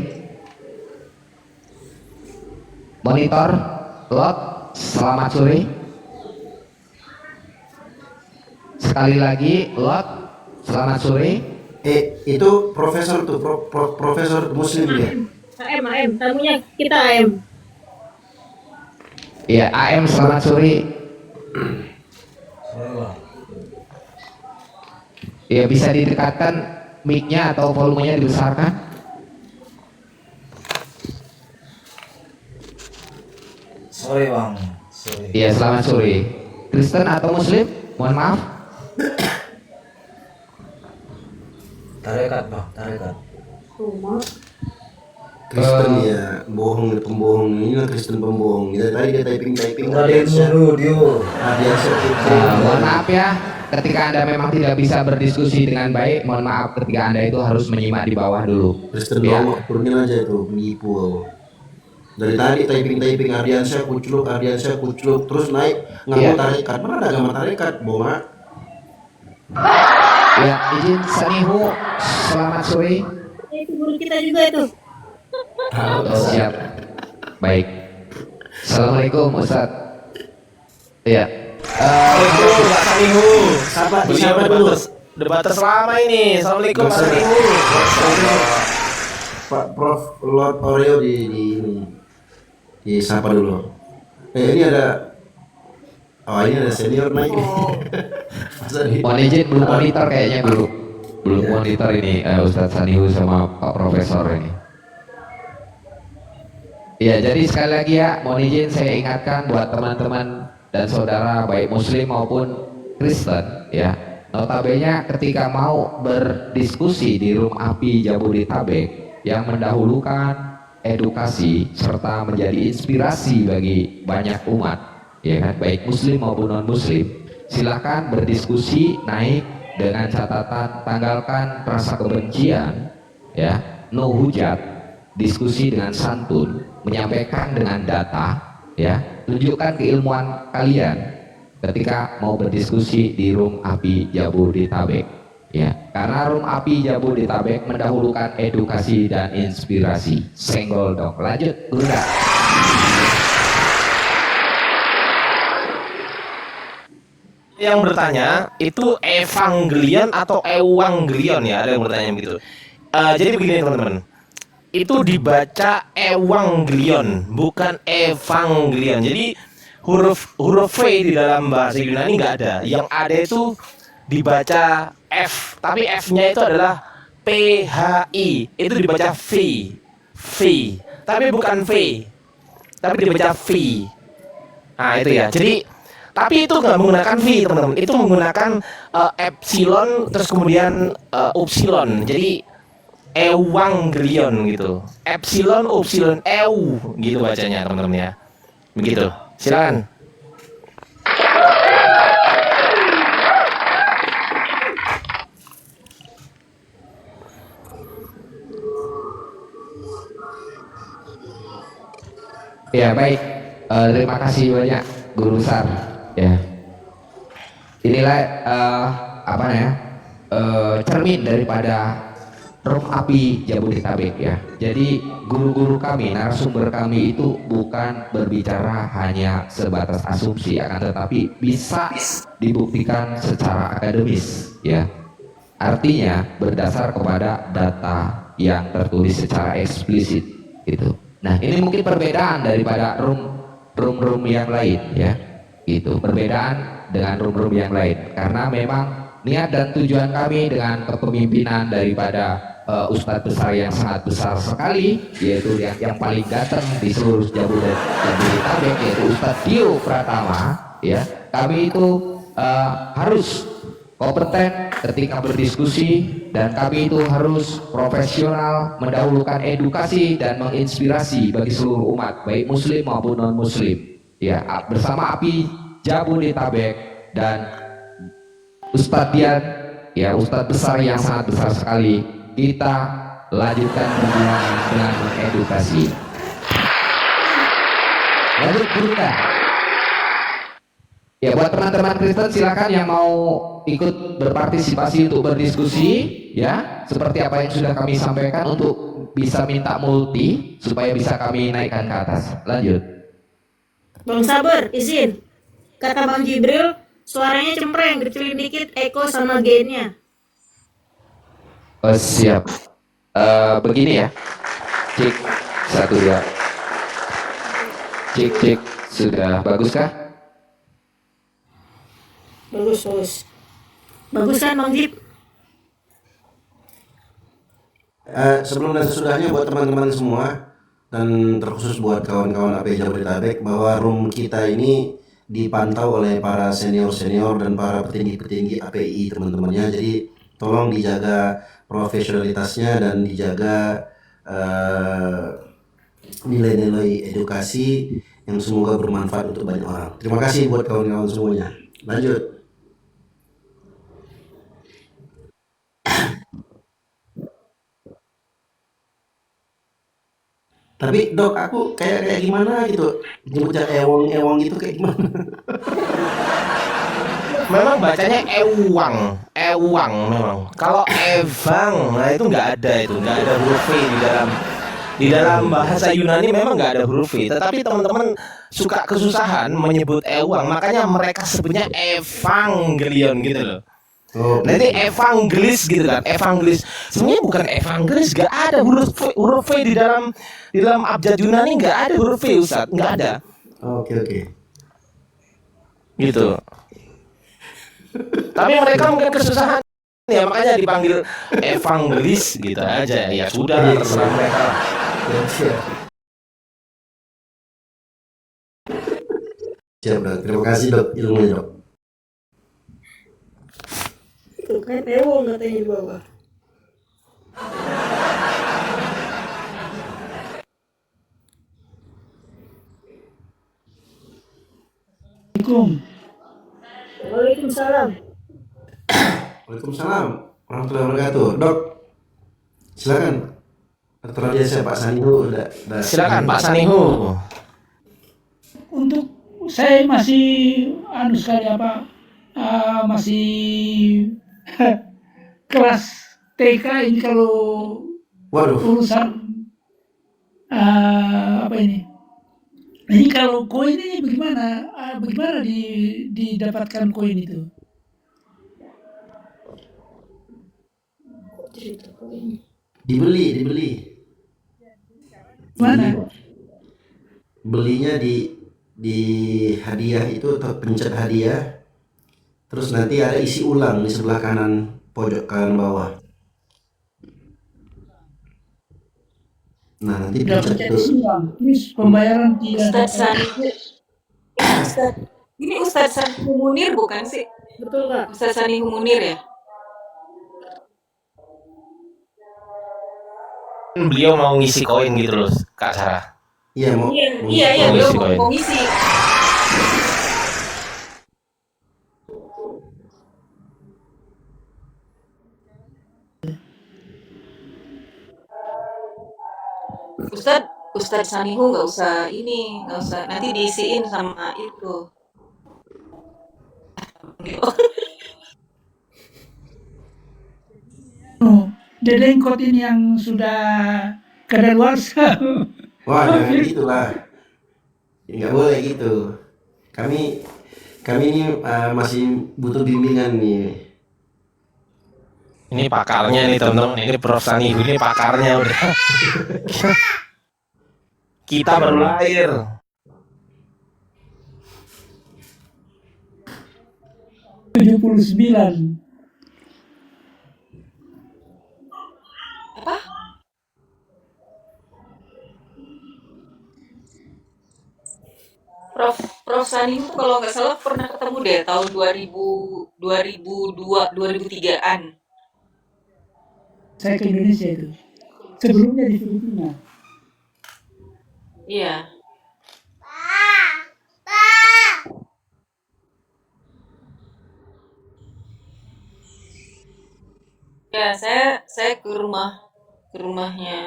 Monitor, Lot, selamat sore. Sekali lagi, Lot, selamat sore. Itu profesor tuh, profesor muslim ya. AM, tamunya kita AM. Ya, AM selamat sore. Ya bisa didekatkan mic-nya atau volumenya dibesarkan. Sore bang. Sore. Iya selamat sore. Kristen atau Muslim? Mohon maaf. Tarekat bang, tarekat. Kristen ya, pembohong ini lah Kristen pembohong. Tadi dia typing. Mohon maaf ya, ketika Anda memang tidak bisa berdiskusi dengan baik, mohon maaf ketika Anda itu harus menyimak di bawah dulu. Kristen Ya. dongok, turunin aja itu, penipu. Dari tadi typing Ardiansyah kucluk, terus naik ngaku Iya. tarekat. Mana ada agama tarekat, Boma? Ya, izin Sanihu, selamat sore. Itu guru kita juga itu. Oh, siap. Baik. Assalamualaikum Ustaz. Iya. Assalamualaikum Pak Sanihu. Beliau Siapa dulu? debat selama ini. Assalamualaikum Pak Sanihu. Pak Prof Lord Oreo di sapa dulu. Ini ada Oh ini ada senior naik nih. Mas Adi. Mohon izin belum monitor kayaknya belum monitor ini Ustadz Sanihu sama Pak Profesor ini. Ya, jadi sekali lagi ya, mohon izin saya ingatkan buat teman-teman dan saudara baik Muslim maupun Kristen ya. Notabene ketika mau berdiskusi di Room Api Jabodetabek yang mendahulukan edukasi serta menjadi inspirasi bagi banyak umat, ya kan, baik Muslim maupun non Muslim, silakan berdiskusi naik dengan catatan tanggalkan rasa kebencian, ya, no hujat, diskusi dengan santun, menyampaikan dengan data, ya, tunjukkan keilmuan kalian ketika mau berdiskusi di Room Api Jabodetabek. Ya, karena Room Api Jabodetabek mendahulukan edukasi dan inspirasi. Senggol dong. Lanjut, Bunda. Yang bertanya itu evangelion atau ewangelion ya, ada yang bertanya begitu. Jadi begini teman-teman, itu dibaca ewangelion bukan evangelion. Jadi huruf V di dalam bahasa Yunani nggak ada. Yang ada itu dibaca F, tapi F-nya itu adalah PHI, itu dibaca V, tapi bukan V, tapi dibaca V. Nah itu ya. Jadi tapi itu nggak menggunakan V teman-teman, itu menggunakan epsilon terus kemudian upsilon. Jadi ewangelion gitu, epsilon upsilon ew gitu bacanya teman-teman ya. Begitu. Silakan. Ya baik, terima kasih banyak Guru Sar. Ya, inilah apa ya, cermin daripada Room Api Jabodetabek ya. Jadi guru-guru kami, narasumber kami itu bukan berbicara hanya sebatas asumsi, akan tetapi bisa dibuktikan secara akademis ya. Artinya berdasar kepada data yang tertulis secara eksplisit gitu. Nah, ini mungkin perbedaan daripada room yang lain ya. Gitu. Perbedaan dengan room yang lain karena memang niat dan tujuan kami dengan kepemimpinan daripada Ustadz besar yang sangat besar sekali, yaitu yang paling ganteng di seluruh Jabodetabek, yaitu Ustadz Dio Pratama ya. Kami itu harus kompeten ketika berdiskusi dan kami itu harus profesional, mendahulukan edukasi dan menginspirasi bagi seluruh umat baik muslim maupun non muslim ya. Bersama Api Jabodetabek dan Ustadz Dian ya, Ustadz besar yang sangat besar sekali, kita lanjutkan perjuangan dengan mengedukasi. Lanjut Bunda. Ya, buat teman-teman Kristen silakan yang mau ikut berpartisipasi untuk berdiskusi ya, seperti apa yang sudah kami sampaikan, untuk bisa minta multi supaya bisa kami naikkan ke atas. Lanjut. Bang Sabar, izin. Kata Bang Jibril, suaranya cempreng, kecilin dikit echo sama gainnya. Oh, siap. Begini ya. Cek 1 2. Cek. Sudah baguskah? Bagus. Bagus kan Bang Jip? Sebelum dan sesudahnya buat teman-teman semua dan terkhusus buat kawan-kawan API Jabodetabek, bahwa room kita ini dipantau oleh para senior-senior dan para petinggi-petinggi API teman-temannya. Jadi tolong dijaga profesionalitasnya dan dijaga nilai-nilai edukasi yang semoga bermanfaat untuk banyak orang. Terima kasih buat kawan-kawan semuanya. Lanjut. Tapi dok, aku kayak gimana gitu, nyebutnya ewang gitu kayak gimana? Memang bacanya ewang memang. Kalau evang, nah itu nggak ada huruf V di dalam bahasa Yunani, memang nggak ada huruf V. Tetapi teman-teman suka kesusahan menyebut ewang, makanya mereka sebutnya evangelion gitu loh. Nanti evangelis gitu kan, evangelis. Sebenarnya bukan evangelis, nggak ada huruf V di dalam abjad Yunani, nggak ada huruf V, Ustadz, nggak ada. Oke. gitu. Tapi mereka mungkin kesusahan ya, makanya dipanggil evangelis gitu aja. Ya sudah, terserah mereka. Siap dok, terima kasih dok ilmunya dok. Tuh kan ewong katanya di bawah. Waalaikumsalam. Waalaikumsalam warahmatullahi wabarakatuh. Dok, silakan. Dr. Radiansyah, Pak Sanihu udah Silakan Pak Sanihu. Untuk saya masih sekali masih kelas TK ini kalau urusan apa ini? Ini kalau koin ini bagaimana? Bagaimana didapatkan koin itu? Dibeli. Mana? Belinya di hadiah itu, atau pencet hadiah, terus nanti ada isi ulang di sebelah kanan pojok kanan bawah. Nah nanti pencet itu. Terus pembayaran tidak. Ustadz Sanihu, ini Ustadz Sanihu Munir bukan sih? Betul Kak. Ustadz Sanihu Munir ya? Beliau mau ngisi koin gitu loh, Kak Sarah. Iya mau. Iya beliau mau ngisi. Ustadz Sanihu nggak usah nanti diisiin sama itu. Dedengkot ini yang sudah kadaluarsa. Wah jangan gitulah, nggak boleh gitu. Kami ini masih butuh bimbingan nih. Ini pakarnya nih teman-teman, ini Prof Sanihu ini pakarnya udah. Kita baru lahir. Apa? Prof Sanihu kalau nggak salah pernah ketemu deh tahun 2003-an. Saya ke Indonesia itu. Sebelumnya di Filipina. Iya. Ya, saya ke rumahnya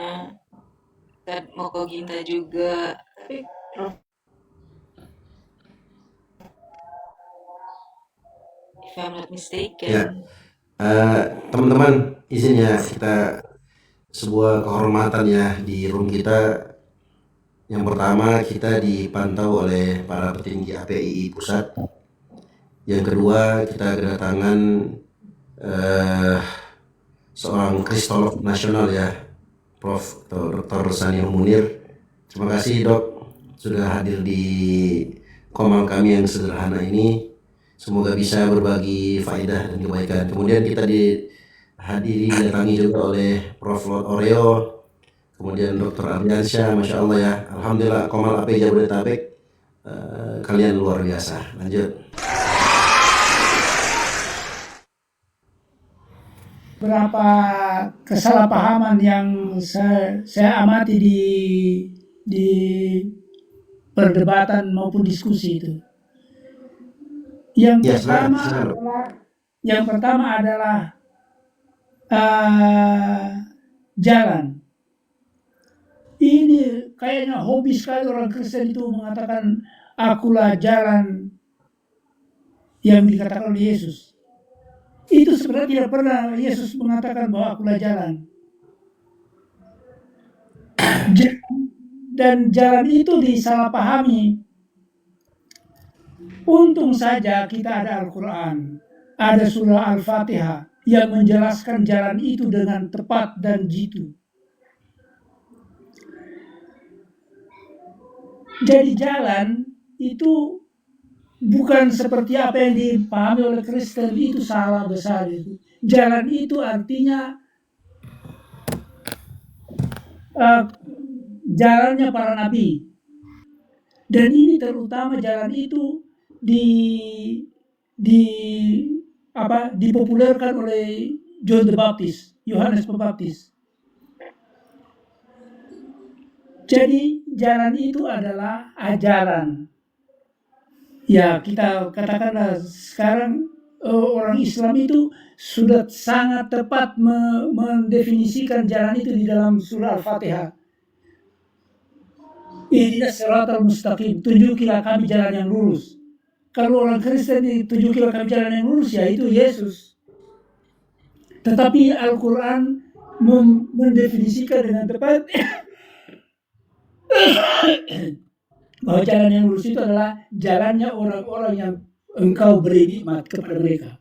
Ustadz Moko Ginta juga. Tapi if I'm not mistaken. Ya, teman-teman izin ya, kita sebuah kehormatan ya di room kita. Yang pertama kita dipantau oleh para petinggi APII pusat. Yang kedua kita kedatangan seorang kristolog nasional ya, Prof. Dr. Sanihu Munir. Terima kasih dok sudah hadir di komang kami yang sederhana ini. Semoga bisa berbagi faedah dan kebaikan. Kemudian kita didatangi juga oleh Prof. Lord Oreo, kemudian Dr. Radiansyah, Masya Allah ya. Alhamdulillah, Komal AP Jabodetabek, kalian luar biasa. Lanjut. Berapa kesalahpahaman yang saya amati di perdebatan maupun diskusi itu. Yang pertama adalah jalan. Ini kayaknya hobi sekali orang Kristen itu mengatakan akulah jalan yang dikatakan oleh Yesus. Itu sebenarnya tidak pernah Yesus mengatakan bahwa akulah jalan. Dan jalan itu disalahpahami. Untung saja kita ada Al-Quran, ada surah Al-Fatihah yang menjelaskan jalan itu dengan tepat dan jitu. Jadi jalan itu bukan seperti apa yang dipahami oleh Kristen, itu salah besar itu. Jalan itu artinya jalannya para nabi. Dan ini terutama jalan itu dipopulerkan oleh John the Baptist, Yohanes Pembaptis. Jadi jalan itu adalah ajaran. Ya, kita katakanlah sekarang orang Islam itu sudah sangat tepat mendefinisikan jalan itu di dalam surah Al-Fatihah. Ihdinas siratal mustaqim, tunjukilah kami jalan yang lurus. Kalau orang Kristen tunjukilah kami jalan yang lurus, ya itu Yesus. Tetapi Al-Quran mendefinisikan dengan tepat bahwa jalan yang lurus itu adalah jalannya orang-orang yang engkau beri nikmat kepada mereka.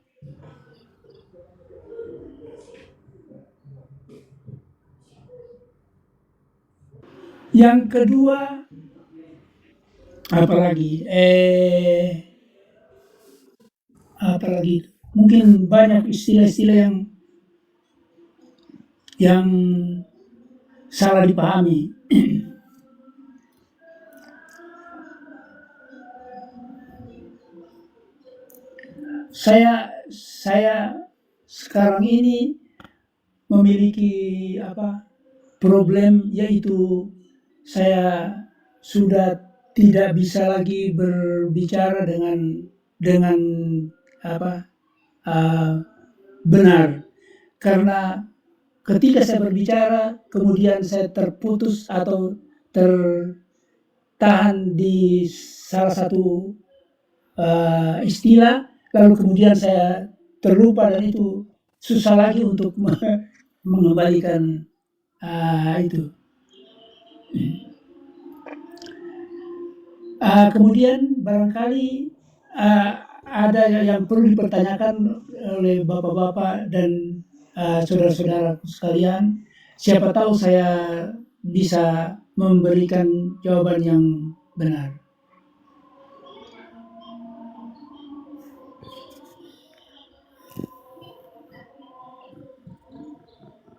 Yang kedua, apalagi mungkin banyak istilah-istilah yang salah dipahami. Saya sekarang ini memiliki problem, yaitu saya sudah tidak bisa lagi berbicara dengan benar, karena ketika saya berbicara kemudian saya terputus atau tertahan di salah satu istilah, lalu kemudian saya terlupa, dan itu susah lagi untuk mengembalikan itu. Kemudian barangkali ada yang perlu dipertanyakan oleh bapak-bapak dan saudara-saudara sekalian. Siapa tahu saya bisa memberikan jawaban yang benar.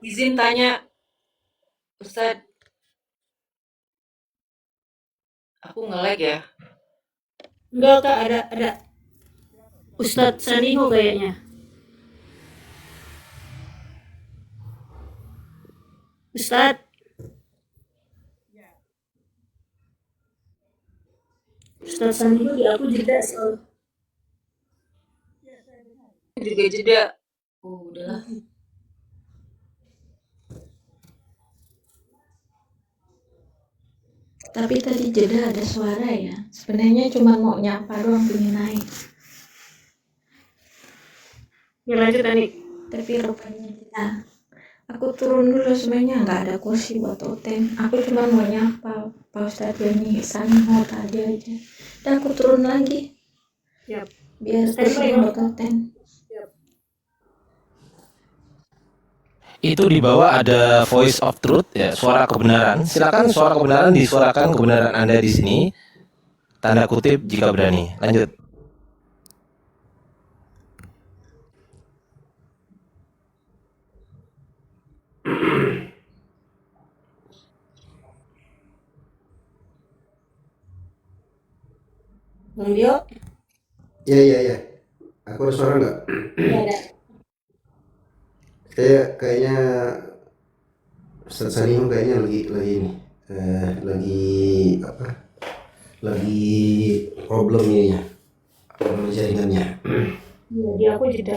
Izin tanya, Ustadz. Aku nge-lag ya? Enggak Kak, ada Ustadz Saniho kayaknya. Ustadz Saniho di aku jeda soal. Juga jeda. Oh, udahlah. Tapi tadi jeda ada suara ya. Sebenarnya cuma mau nyapa doang, pengen naik. Ya lanjut Anik. Tapi rupanya aku turun dulu, sebenarnya nggak ada kursi buat totem. Aku cuma mau nyapa Pak Ustadz Beni Saniho tadi aja. Dan aku turun lagi. Siap. Biar kursi buat totem. Itu di bawah ada voice of truth, ya, suara kebenaran. Silakan suara kebenaran disuarakan kebenaran Anda di sini. Tanda kutip jika berani. Lanjut. Bang Dio? Iya. Aku ada suara nggak? Iya ada. Kayaknya Ustadz Saniho kayaknya lagi ini, lagi problem ini ya, problem jaringannya. Iya, di aku jeda.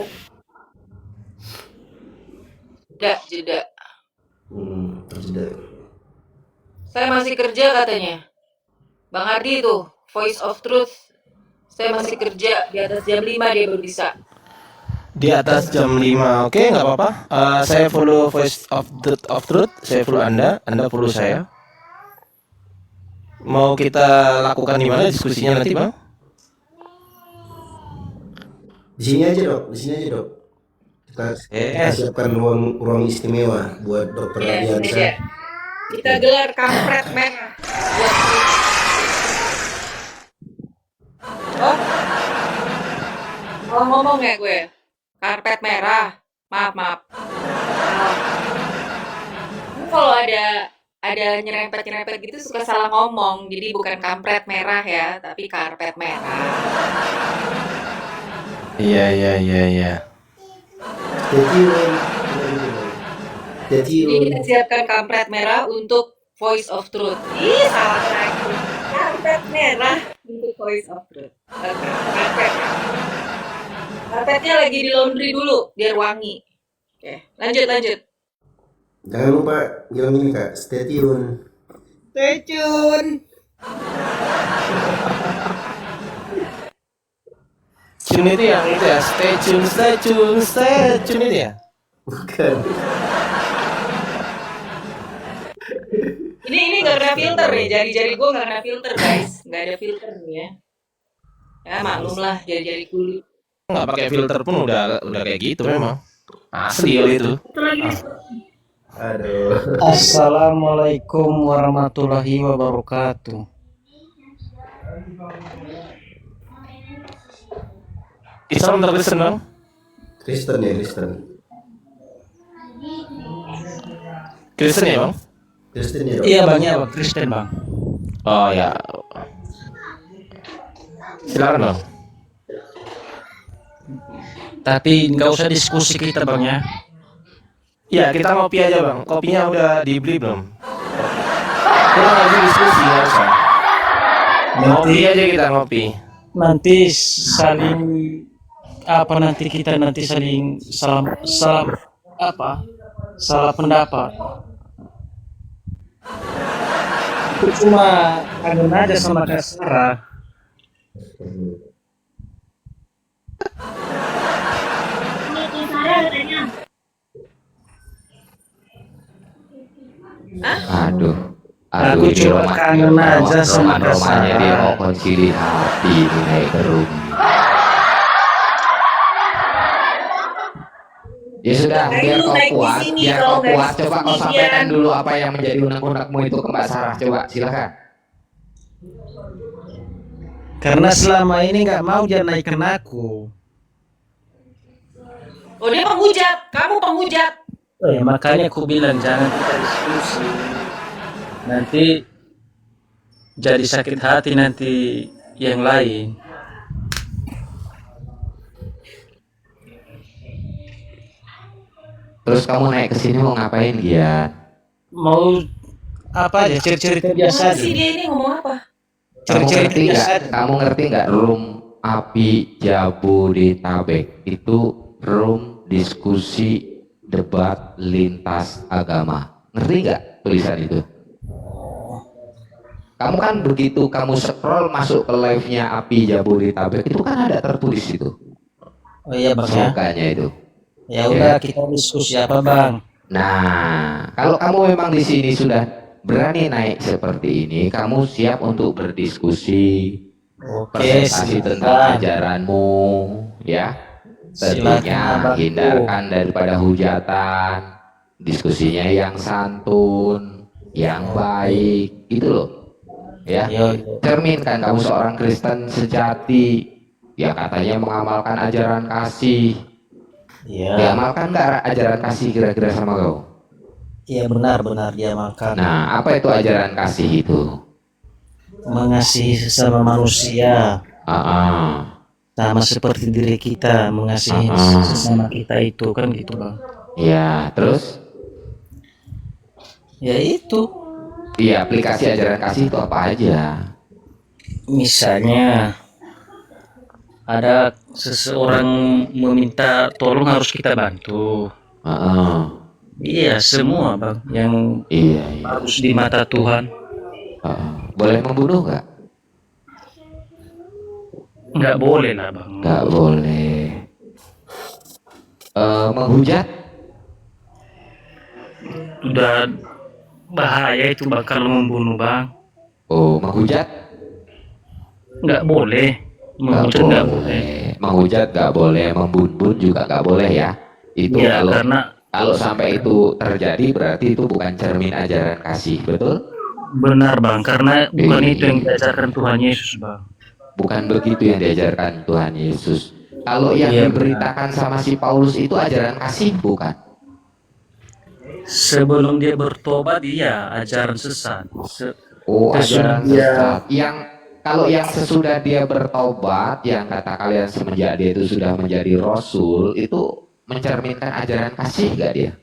Jeda. Terjeda. Saya masih kerja katanya. Bang Ardi itu, Voice of Truth. Saya masih kerja, di atas jam 5 dia baru bisa. Di atas jam 5, oke, nggak apa-apa. Saya follow voice of truth, saya follow Anda follow saya. Mau kita lakukan di mana diskusinya nanti, Bang? Di sini aja dok. Kita siapkan ruang istimewa buat Dokter Adiansa. Kita gelar kampret merah. Oh, Salah ngomong ya gue. Karpet merah. Maaf, maaf. Kalau ada nyerempet-nyerempet gitu suka salah ngomong. Jadi bukan kampret merah ya, tapi karpet merah. Iya. Jadi kita siapkan kampret merah untuk Voice of Truth. Ih, salah lagi. Karpet merah untuk Voice of Truth. Oke, karpet. Karpetnya lagi di laundry dulu biar wangi. Oke, lanjut. Jangan lupa bilang ini Kak, stay tune. Stay tune. Tune itu yang itu ya, stay tune itu ya. Bukan. Ini nggak kena filter nih, jari-jari gue nggak kena filter guys, nggak ada filter nih ya. Ya maklum lah jari-jari kulit. Nggak pakai filter pun udah kayak gitu memang. Asli kali itu. Aduh. Assalamualaikum warahmatullahi wabarakatuh. Islam atau Kristen bang? Kristen ya, Kristen. Kristen ya bang? Kristen ya. Iya bang, Kristen bang. Oh ya. Silakan bang. Tapi nggak usah diskusi kita bang ya. Ya kita ngopi aja bang. Kopinya udah dibeli belum? Kita nggak usah diskusi ya usah. Ngopi aja kita ngopi. Nanti saling kita saling salah pendapat. Itu cuma kangen aja sama Kak Sarah. Aduh. Aku Ini cuma kangen aja sama Kak romanya dia Sarah. mau konsili hati ini naik ke rumah. Ya sudah, biar kau kuat, coba kau sampaikan dulu apa yang menjadi unek-unekmu itu ke Mbak Sarah. Coba, silakan. Karena selama ini nggak mau dia naikkan aku. Oh dia penghujat, kamu penghujat. Oh ya, makanya aku bilang jangan kita diskusi. Nanti jadi sakit hati nanti yang lain. Terus kamu naik ke sini mau ngapain, Giat? Mau apa aja, cerita biasa aja. Si dia ini ngomong apa? Cerita biasa aja. Kamu ngerti nggak room api Jabodetabek itu room diskusi debat lintas agama? Ngerti nggak tulisan itu? Kamu kan begitu kamu scroll masuk ke live-nya api Jabodetabek itu kan ada tertulis itu. Oh iya bang ya. Makanya itu. Ya udah kita diskusi apa bang? Nah, kalau kamu memang di sini sudah berani naik seperti ini, kamu siap untuk berdiskusi, presentasi tentang ajaranmu, ya. Tentunya hindarkan daripada hujatan, diskusinya yang santun, yang baik, gitu loh. Ya, cerminkan kamu seorang Kristen sejati yang katanya mengamalkan ajaran kasih. Iya. Diamalkan nggak ajaran kasih kira-kira sama kau? Iya benar-benar diamalkan. Nah, apa itu ajaran kasih itu? Mengasihi sesama manusia. Sama seperti diri kita mengasihi sesama kita itu kan gitu bang. Ya, terus? Ya itu. Iya, aplikasi ajaran kasih itu apa aja? Misalnya ada seseorang meminta tolong harus kita bantu. Iya semua bang yang harus di mata Tuhan. Boleh membunuh nggak? Nggak boleh lah bang. Nggak boleh. Menghujat? Sudah bahaya itu bakal membunuh bang. Oh, menghujat? Nggak boleh. Menghujat nggak boleh. Menghujat nggak boleh, membun-bun juga nggak boleh ya. Itu ya, kalau karena kalau sampai itu terjadi berarti itu bukan cermin ajaran kasih, betul? Benar bang, karena bukan itu yang diajarkan Tuhan Yesus bang. Bukan begitu yang diajarkan Tuhan Yesus. Kalau yang Iya, diberitakan sama si Paulus itu ajaran kasih bukan? sebelum dia bertobat dia ajaran sesat. Oh, Sesudah ajaran dia sesat. Yang kalau yang sesudah dia bertobat, yang kata kalian semenjak dia itu sudah menjadi rasul, itu mencerminkan ajaran kasih gak dia?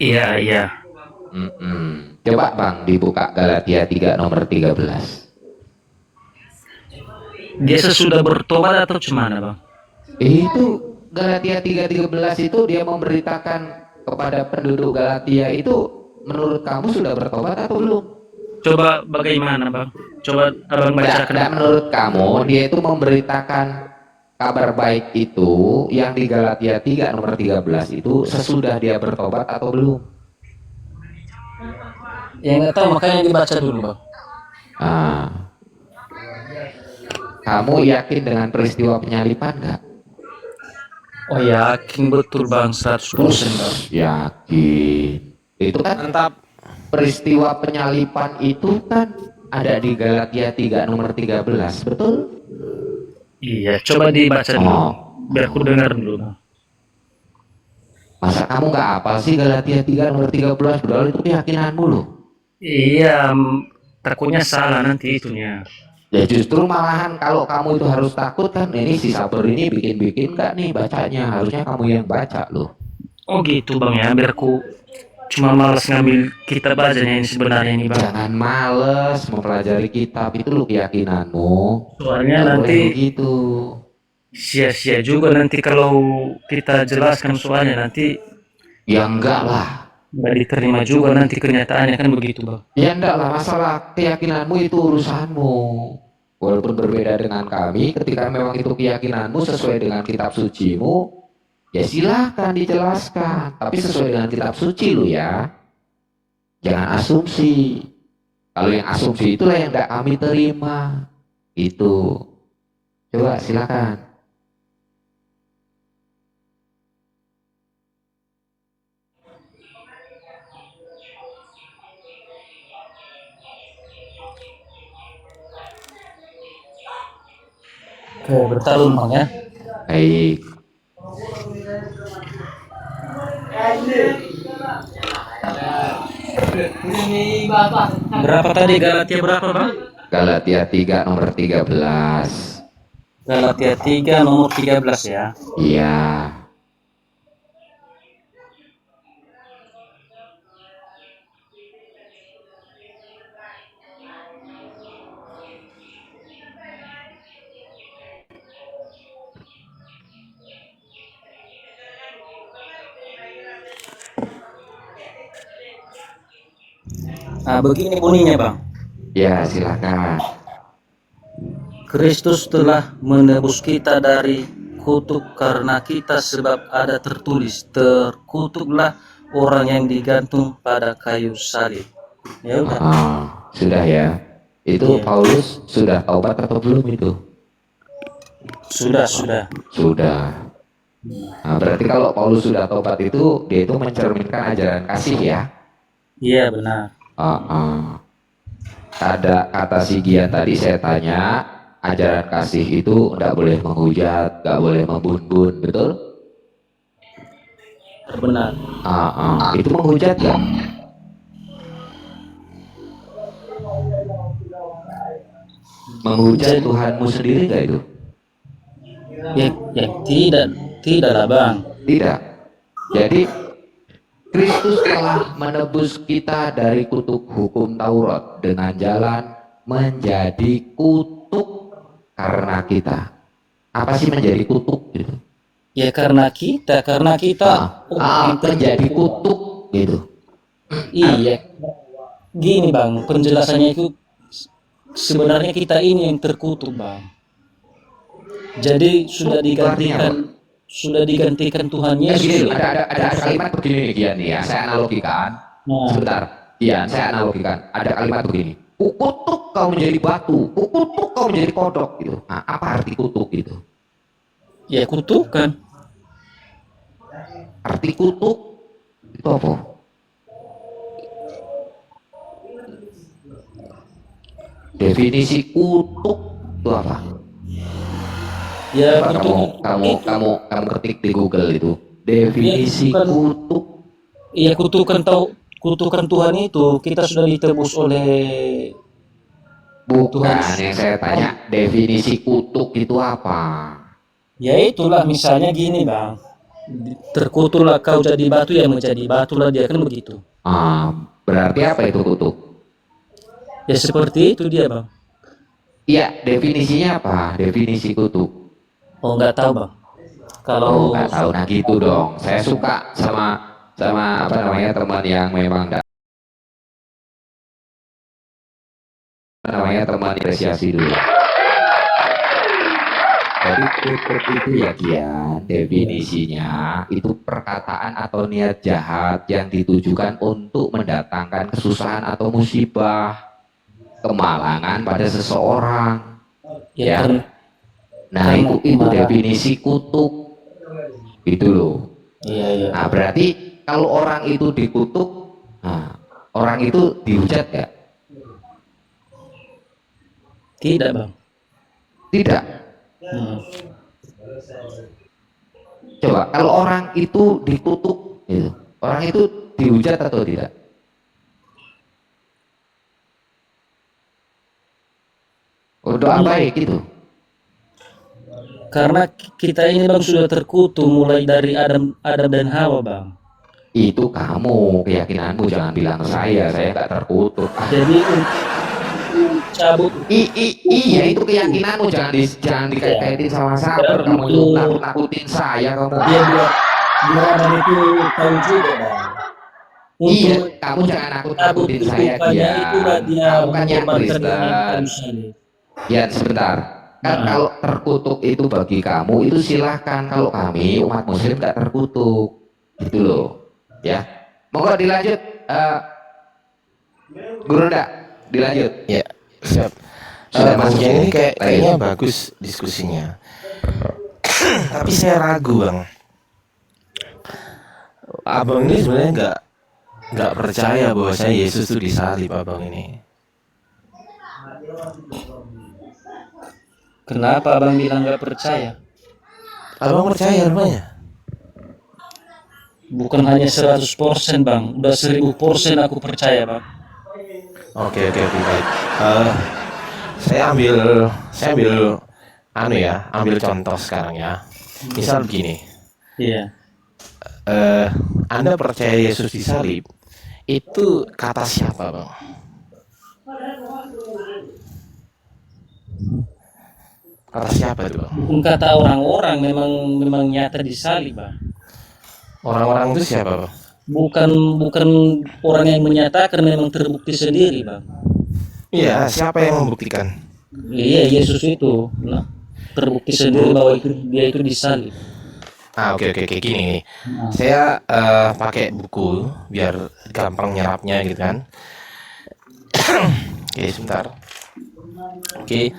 iya. Coba Bang dibuka Galatia 3 nomor 13. Dia sesudah bertobat atau gimana, Bang? Itu Galatia 3:13 itu dia memberitakan kepada penduduk Galatia itu, menurut kamu sudah bertobat atau belum? Coba bagaimana, Bang? Coba Abang bacakan. Tidak, menurut kamu dia itu memberitakan kabar baik itu yang di Galatia 3 nomor 13 itu sesudah dia bertobat atau belum? Ya nggak tahu, makanya dibaca dulu, Bang. Kamu yakin dengan peristiwa penyaliban nggak? Oh, yakin betul, Bang, 100%, Bang. Yakin. Itu kan Mantap. peristiwa penyaliban itu kan ada di Galatia 3 nomor 13, betul? Iya, coba dibaca dulu. Biar aku dengar dulu, Bang. Masa kamu nggak hafal sih Galatia 3 nomor 13, padahal itu keyakinanmu loh. Iya, takutnya salah nanti itunya. Ya justru malahan kalau kamu itu harus takut kan, ini si Saber ini bikin-bikin nggak nih bacanya, harusnya kamu yang baca loh. Oh gitu, Bang, ya, biar aku cuma malas ngambil kitab bacanya ini sebenarnya ini, Bang. Jangan males mempelajari kitab, itu lo keyakinanmu. Soalnya Nggak nanti boleh begitu. sia-sia juga nanti kalau kita jelaskan soalnya nanti Ya enggak lah. nggak diterima juga nanti kenyataannya kan begitu, Bang. Ya enggak lah, masalah keyakinanmu itu urusanmu. Walaupun berbeda dengan kami, ketika memang itu keyakinanmu sesuai dengan kitab sucimu, ya silahkan dijelaskan. Tapi sesuai dengan kitab suci lu ya. Jangan asumsi. Kalau yang asumsi itulah yang enggak kami terima. Itu. Coba silakan. Oke, bertalun, Bang, ya. Baik. Berapa tadi Galatia berapa, Bang? Galatia 3 nomor 13. Galatia 3 nomor 13 ya. Iya. Nah, begini bunyinya, Bang. Ya, silakan. Kristus telah menebus kita dari kutuk karena kita, sebab ada tertulis, terkutuklah orang yang digantung pada kayu salib. Ya udah. Sudah ya. Itu Iya. Paulus sudah taubat atau belum itu? Sudah. Sudah. Nah, berarti kalau Paulus sudah taubat itu, dia itu mencerminkan ajaran kasih ya? Iya, benar. Ada kata si Gian tadi saya tanya, ajaran kasih itu nggak boleh menghujat, nggak boleh membun-bun, betul? Benar. Itu menghujat nggak? Menghujat Tuhanmu sendiri nggak itu? Ya tidak lah, Bang. Tidak. Jadi Kristus telah menebus kita dari kutuk hukum Taurat dengan jalan menjadi kutuk karena kita. Apa sih menjadi kutuk gitu? Ya karena kita menjadi kutuk gitu. Iya. Gini, Bang, penjelasannya itu sebenarnya kita ini yang terkutuk, Bang. Jadi sudah digantikan Tuhan Yesus. Ada kalimat begini nih Gian nih ya, saya analogikan. Sebentar, Gian, saya analogikan. Ada kalimat begini. Kukutuk kau menjadi batu, kukutuk kau menjadi kodok gitu. Nah, apa arti kutuk itu? Ya kutukan. Arti kutuk itu apa? Definisi kutuk itu apa? Ya Coba kutuk kamu ketik di Google itu ya definisi kutukan kutuk. ya kutukan Tuhan itu kita sudah ditebus oleh Tuhan. Bukan yang saya tanya, definisi kutuk itu apa? Ya itulah misalnya gini bang, terkutuklah kau jadi batu yang menjadi batu lah dia kan begitu. Berarti apa itu kutuk? Ya seperti itu dia bang. Iya, definisinya apa? Definisi kutuk. Oh nggak tahu bang. Kalau nggak tahu, nah gitu dong. Saya suka sama apa namanya teman yang memang teman apresiasi dulu. Jadi kutuk itu ya Kian, definisinya itu perkataan atau niat jahat yang ditujukan untuk mendatangkan kesusahan atau musibah, kemalangan pada seseorang. Ya. Nah, itu definisi kutuk. Gitu loh. Iya. Nah, berarti kalau orang itu dikutuk, nah, orang itu dihujat ya? Tidak bang. Tidak. Coba kalau orang itu dikutuk, gitu, orang itu dihujat atau tidak? Doa baik itu. Karena kita ini bang sudah terkutuk mulai dari Adam dan Hawa bang. Itu kamu, keyakinanmu, jangan bilang saya nggak terkutuk. Jadi cabut. Iya itu keyakinanmu, jangan dikait-kaitin sama sabar. Kamu itu nakut-nakutin saya kamu. Dia biar itu tahu juga bang. Iya, kamu jangan nakut-nakutin saya dia. Kamu kan yang Kristen. Ya sebentar. Kan kalau terkutuk itu bagi kamu itu silahkan. Kalau kami umat Muslim nggak terkutuk, gitu loh. Ya, monggo dilanjut. Guru Nda, dilanjut. Ya, siap. Mas Jen ini kayaknya bagus diskusinya. Tapi saya ragu bang. Abang ini sebenarnya nggak percaya bahwa saya Yesus itu disalib abang ini. Kenapa abang bilang nggak percaya? Abang percaya rupanya. Bukan hanya 100% bang, udah 1000% aku percaya bang. Oke baik. Saya ambil ambil contoh sekarang ya. Misal begini. Iya. Anda percaya Yesus disalib, itu kata siapa bang? Kata siapa itu bang? Bukan kata orang-orang, memang nyata disalib bang. Orang-orang itu siapa bang? Bukan orang yang menyatakan, memang terbukti sendiri bang. Iya, siapa yang membuktikan? Iya, Yesus itu. Nah, terbukti sendiri bahwa dia itu disalib. Oke gini. Saya pakai buku biar gampang nyerapnya gitu kan. Oke, sebentar. Oke,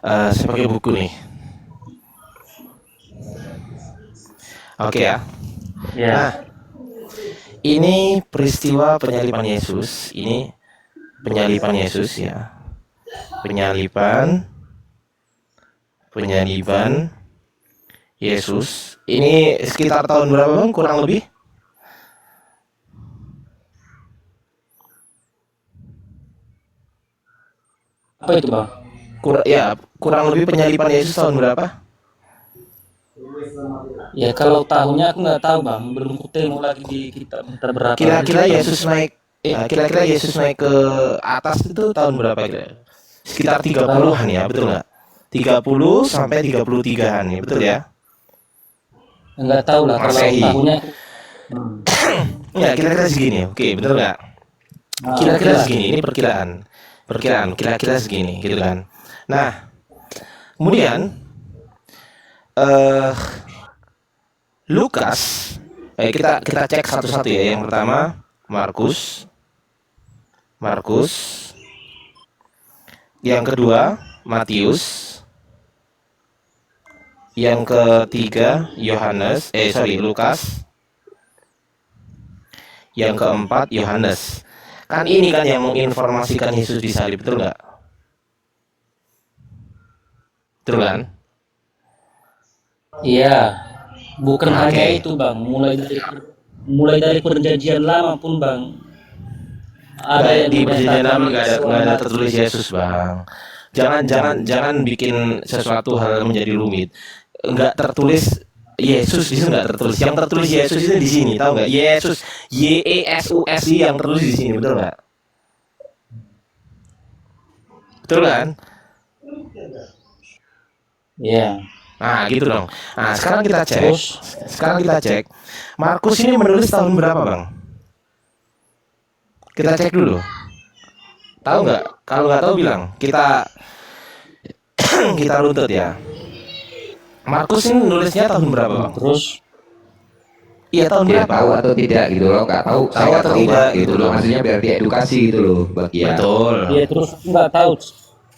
saya pakai buku nih. Oke ya. Nah, ini peristiwa penyaliban Yesus. Ini penyaliban Yesus ya. Penyaliban Yesus. Ini sekitar tahun berapa bang? Kurang lebih? Apa itu bang? Kurang lebih penyaliban Yesus tahun berapa? Ya kalau tahunnya aku nggak tahu bang, belum kutemu lagi di kitab berapa. Kira-kira Yesus naik ke atas itu tahun berapa kira? Sekitar 30-an ya, betul nggak? 30 sampai 33-an ya, betul ya? Enggak tahu lah kalau tahunnya. Ya kira-kira segini, oke, betul nggak? Kira-kira segini, ini perkiraan, kira-kira segini, gitu kan? Nah, kemudian Lukas, kita cek satu-satu ya. Yang pertama Markus, yang kedua Matius, yang ketiga Lukas, yang keempat Yohanes. Kan ini kan yang menginformasikan Yesus disalib, betul nggak? Betul kan? Iya, bukan Oke. hanya itu bang, mulai dari perjanjian lama pun bang, ada Nggak, yang di perjanjian menyatakan lama nggak ada selamat. tertulis Yesus bang. Jangan bikin sesuatu hal menjadi rumit. Nggak tertulis Yesus di sini, nggak tertulis. Yang tertulis Yesus itu di sini, tahu nggak? Yesus, YESUS yang tertulis di sini, betul nggak? Betul kan? Iya. Nah gitu dong. Nah sekarang kita cek. Terus Markus ini menulis tahun berapa bang? Kita cek dulu. Tahu nggak? Kalau nggak tahu bilang. Kita runtut ya. Markus ini nulisnya tahun berapa bang? terus Iya tahun Dia berapa? tahu atau tidak gitu loh, nggak tahu, saya Tahu nggak atau tahu tidak Bang, gitu gitu loh. loh. Maksudnya biar dia edukasi gitu loh, bagi ya. Betul. iya terus aku nggak tahu.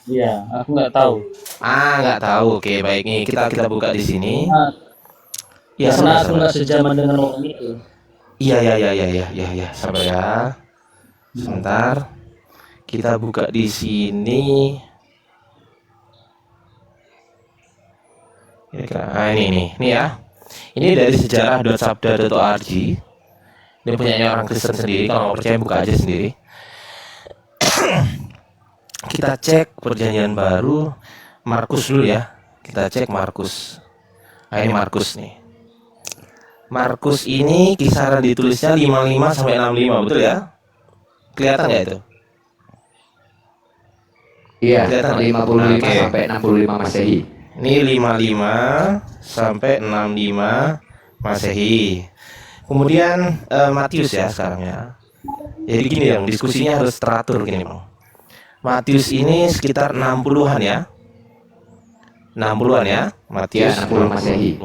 Iya, aku nggak tahu. Nggak tahu. Oke baik nih kita buka di sini. Nah, Iya karena sabar aku sabar. nggak sejaman dengan orang itu. Iya. Sabar ya. Sebentar. Kita buka di sini. Nah ini ya. Ini dari sejarah.sabda.org. Ini punyanya orang Kristen sendiri. Kalau mau percaya buka aja sendiri. Kita cek perjanjian baru Markus dulu ya. Kita cek Markus. Nah ini Markus nih. Markus ini kisaran ditulisnya 55 sampai 65, betul ya? Kelihatan nggak itu? Iya, Kelihatan nggak? 55 Oke. sampai 65 Masehi. Ini 55 sampai 65 Masehi. Kemudian Matius ya sekarang ya. Jadi gini dong, diskusinya harus teratur gini bang. Matius ini sekitar 60-an ya. 60-an ya. Matius Ya, 60 Masehi.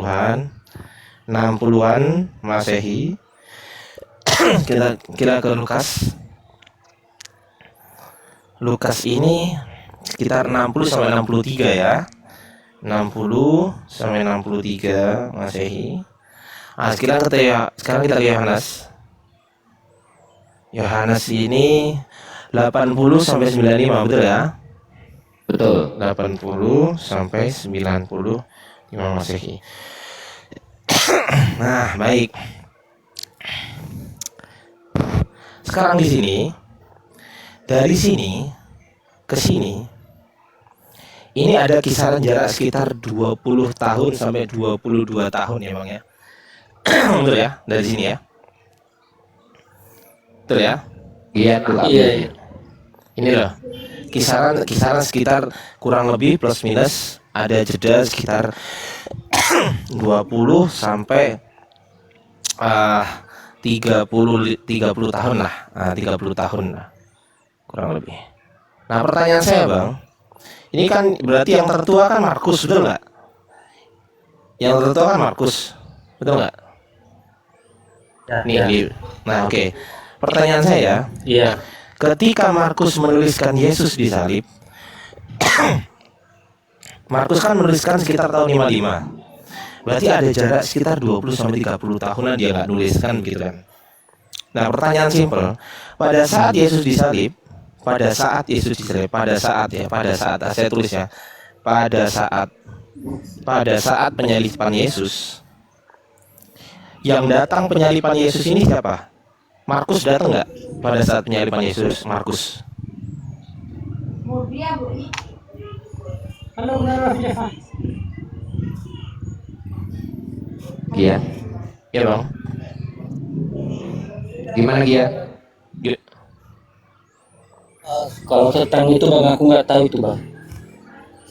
60-an Masehi. Kita ke Lukas. Lukas ini sekitar 60 sampai 63 ya. 60 sampai 63 Masehi. Sekarang kita ke Yohanes. Yohanes ini 80 sampai 95, betul ya? Betul. 80 sampai 95 Masehi. Nah, baik. Sekarang di sini, dari sini ke sini, ini ada kisaran jarak sekitar 20 tahun sampai 22 tahun ya bang ya. Betul ya, dari sini ya. Betul ya. Iya tuh. Iya. Ini loh, kisaran sekitar kurang lebih plus minus ada jeda sekitar 20 sampai 30 tahun lah. 30 tahun lah kurang lebih. Nah pertanyaan saya bang, ini kan berarti yang tertua kan Markus, betul nggak? Yang tertua kan Markus, betul nggak? Nih, nah oke. Pertanyaan saya, Iya. ketika Markus menuliskan Yesus disalib, Markus kan menuliskan sekitar tahun 55. Berarti ada jarak sekitar 20 sampai 30 tahunan dia nggak nuliskan gitu kan. Nah, pertanyaan simpel, pada saat Yesus disalib, pada saat saya tulis ya, pada saat penyaliban Yesus, yang datang penyaliban Yesus ini siapa? Markus datang nggak pada saat penyaliban Yesus? Markus. Iya. Ya bang. Gimana Gia? Kalau tentang itu bang aku nggak tahu itu bang.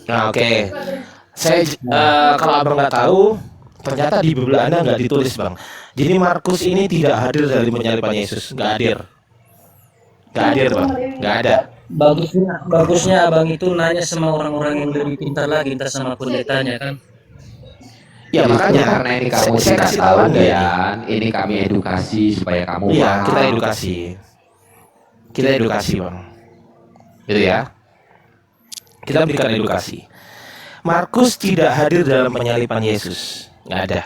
Nah oke. Kalau abang nggak tahu, ternyata di Bible Anda nggak ditulis bang. Jadi Markus ini tidak hadir dari penyaliban Yesus, nggak hadir bang, nggak ada. Bagusnya abang itu nanya sama orang-orang yang lebih pintar lagi, entah sama pendetanya kan. Ya Justru makanya karena ini kamu saya tidak kasih tahu tahu Anda Gian, ini kami edukasi supaya kamu Iya, paham. kita edukasi bang, gitu ya. Kita berikan edukasi. Markus tidak hadir dalam penyaliban Yesus, nggak ada.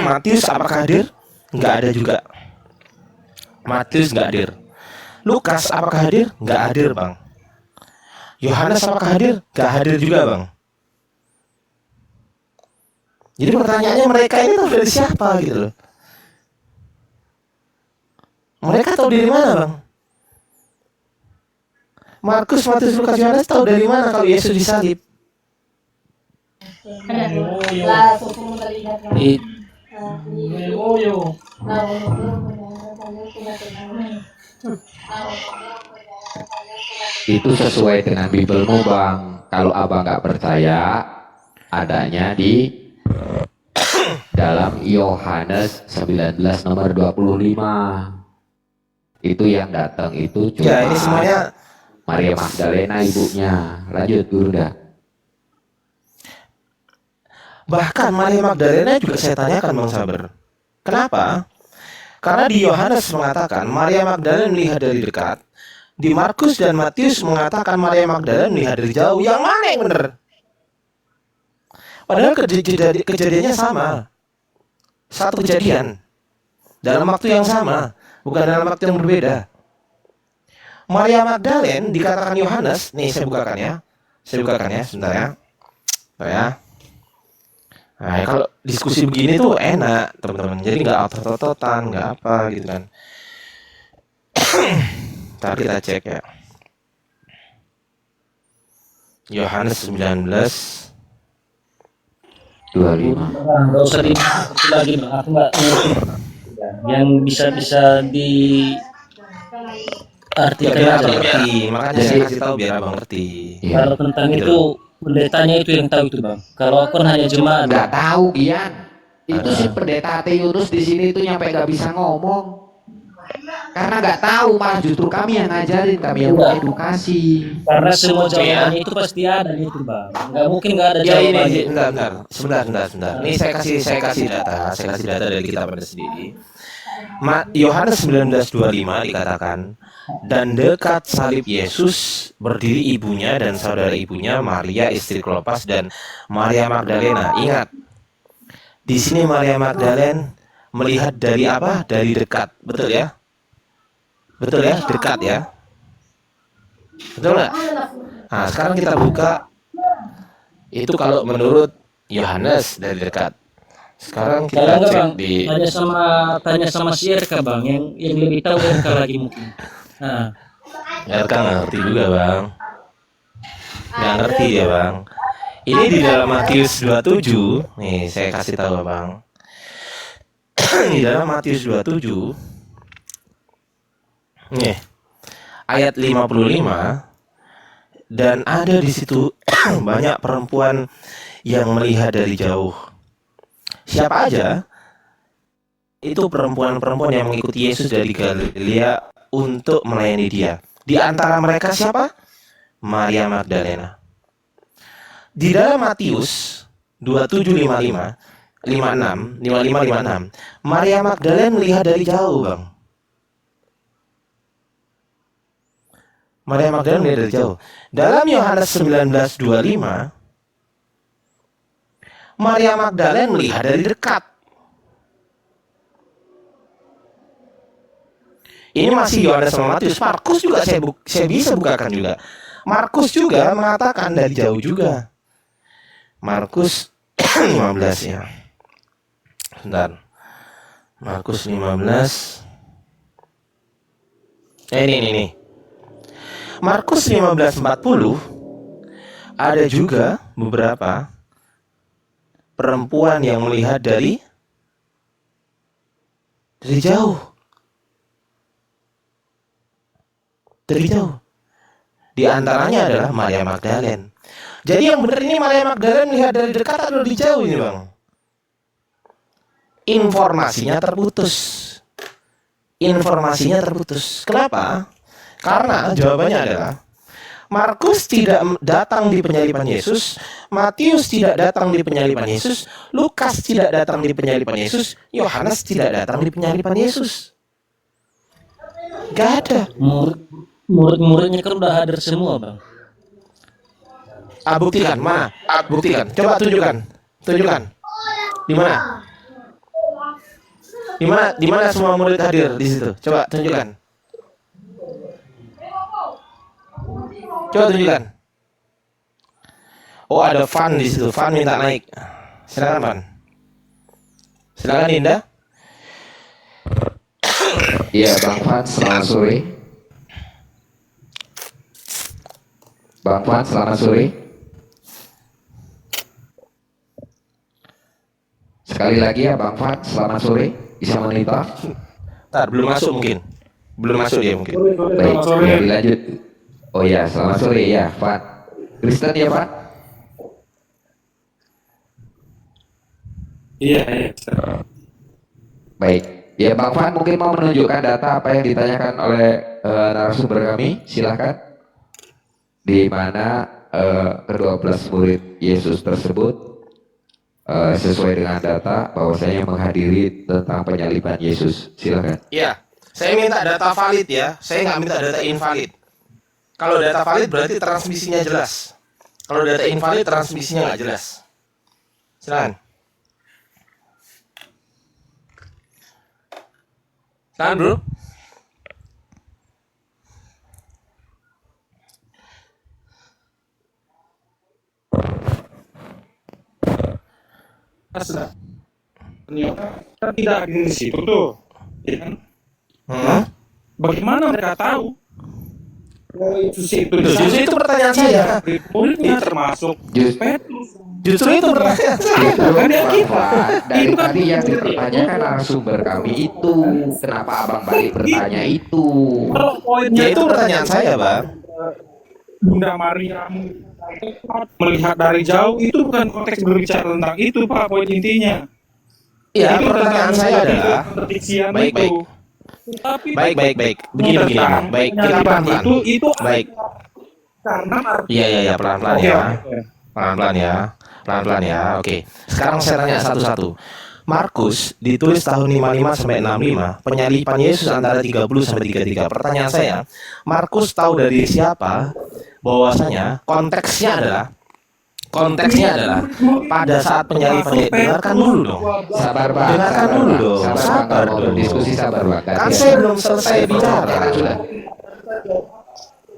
Matius apakah hadir? Nggak ada juga. Matius nggak hadir. Lukas apakah hadir? Nggak hadir bang. Yohanes apakah hadir? Nggak hadir juga bang. Jadi pertanyaannya mereka ini tahu dari siapa gitu loh. Mereka tahu dari mana, Bang? Markus, Matius, Lukas, Yohanes tahu dari mana kalau Yesus disalib? Itu sesuai dengan Bibelmu, Bang. Kalau abang nggak percaya, adanya di dalam Yohanes 19 nomor 25. Itu yang datang itu cuma Ya, ini semuanya Maria Magdalena ibunya. Lanjut dulu dah. bahkan Maria Magdalena juga saya tanyakan, Bang Saber. Kenapa? Karena di Yohanes mengatakan Maria Magdalena melihat dari dekat. Di Markus dan Matius mengatakan Maria Magdalena melihat dari jauh. Yang mana yang benar? Padahal kejadiannya sama. Satu kejadian. Dalam waktu yang sama. Bukan dalam waktu yang berbeda. Maria Magdalena dikatakan Yohanes. Nih saya bukakan ya. Sebentar ya. Nah, kalau diskusi begini tuh enak, teman-teman. Jadi nggak otot-ototan, nggak apa gitu kan. Ntar kita cek ya. Yohanes 19 25. Nggak usah dibahas lagi, Bang. Aku nggak ngerti. Yang bisa diartikan biar aja. abang ngerti. Makanya saya kasih tahu biar abang ngerti. Kalau tentang itu pendetanya itu yang tahu itu, Bang. Kalau aku kan hanya jemaat. Nggak tahu, Gian. Itu si pendeta Ate Yunus di sini itu nyampe nggak bisa ngomong. Karena nggak tahu, malah justru kami yang ngajarin, kami yang edukasi. Karena semua jawabannya itu pasti ada itu, Bang. Nggak mungkin nggak ada Ya jawabannya. ini, bentar. Sebentar. Ini saya kasih data dari kitab Anda sendiri. Yohanes 19:25 dikatakan, dan dekat salib Yesus berdiri ibunya dan saudara ibunya Maria istri Klopas dan Maria Magdalena. Ingat, di sini Maria Magdalena melihat dari apa? Dari dekat, betul ya? Betul ya, dekat ya. Betul nggak? Nah, sekarang kita buka. Itu kalau menurut Yohanes dari dekat. Sekarang kita Kalau cek Bang, di tanya sama si RK, Bang, yang lebih tahu RK lagi mungkin. Nah, RK nggak ngerti juga, Bang. Nggak ngerti ya, Bang. Ini di dalam Matius 27. Nih, saya kasih tahu, Bang. Di dalam Matius 27. Nih, ayat 55, dan ada di situ banyak perempuan yang melihat dari jauh. Siapa aja? Itu perempuan-perempuan yang mengikuti Yesus dari Galilea untuk melayani dia. Di antara mereka siapa? Maria Magdalena. Di dalam Matius 27:56, 56, Maria Magdalena melihat dari jauh, Bang. Maria Magdalena melihat dari jauh. Dalam Yohanes 19:25, Maria Magdalena melihat dari dekat. Ini masih Yohanes sama Matius. Markus juga saya bisa bukakan juga. Markus juga mengatakan dari jauh juga. Markus 15 ya. Bentar. Markus 15. Ini. Markus 15:40 ada juga beberapa perempuan yang melihat dari jauh. Dari jauh. Di antaranya adalah Maria Magdalena. Jadi yang benar ini Maria Magdalena melihat dari dekat atau dari jauh ini, Bang? Informasinya terputus. Kenapa? Karena jawabannya adalah Markus tidak datang di penyaliban Yesus, Matius tidak datang di penyaliban Yesus, Lukas tidak datang di penyaliban Yesus, Yohanes tidak datang di penyaliban Yesus. Gak ada. Murid-muridnya kan udah hadir semua, Bang. Buktikan, mana? Buktikan. Coba tunjukkan. Di mana? Di mana semua murid hadir di situ? Coba tunjukkan. Oh, ada Fan di situ. Fan minta naik. Silakan, Fan. Silakan Indah. Iya, Bang Fan, selamat sore. Bang Fan, selamat sore. Sekali lagi ya Bang Fan, selamat sore. Bisa monitor? Ntar, belum masuk mungkin. Belum masuk dia mungkin. Baik, ya dilanjut. Oh ya, selamat sore ya, Fan. Kristen ya, Pak? Iya. Baik. Ya, Bang Fan mungkin mau menunjukkan data apa yang ditanyakan oleh narasumber kami. Silakan. Di mana ke-12 murid Yesus tersebut sesuai dengan data bahwasanya menghadiri tentang penyaliban Yesus. Silakan. Iya, saya minta data valid ya. Saya nggak minta data invalid. Kalau data valid berarti transmisinya jelas. Kalau data invalid transmisinya nggak jelas. Silakan. Silakan bro. Ternyata kita tidak ada di situ tuh, ya kan? Bagaimana mereka tahu? Yesus itu Justru itu pertanyaan saya. muridnya termasuk Petrus. Justru itu pertanyaan saya. Kan dari tadi yang dipertanyakan narasumber kami itu, kenapa abang balik bertanya itu? Kalau poinnya Ya itu pertanyaan saya, Bang. Bunda Maria melihat dari jauh itu bukan konteks berbicara tentang itu, Pak, poin intinya. Iya, Itu pertanyaan tentang saya adalah pendiksian baik. itu. Tapi Baik. Begini. tentang Baik, kita penyaliban pelan-pelan. itu Baik. karena Iya, pelan-pelan Oke, ya. oke. Pelan-pelan ya. Oke. Sekarang saya tanya satu-satu. Markus ditulis tahun 55 sampai 65, penyaliban Yesus antara 30 sampai 33. Pertanyaan saya, Markus tahu dari siapa bahwasanya konteksnya adalah pada saat penyaliban. Dengarkan dulu dong. Sabar Bang. Dengarkan dulu dong. Sabar Bang. dong. Diskusi sabar Bang. Kan saya belum selesai bicara.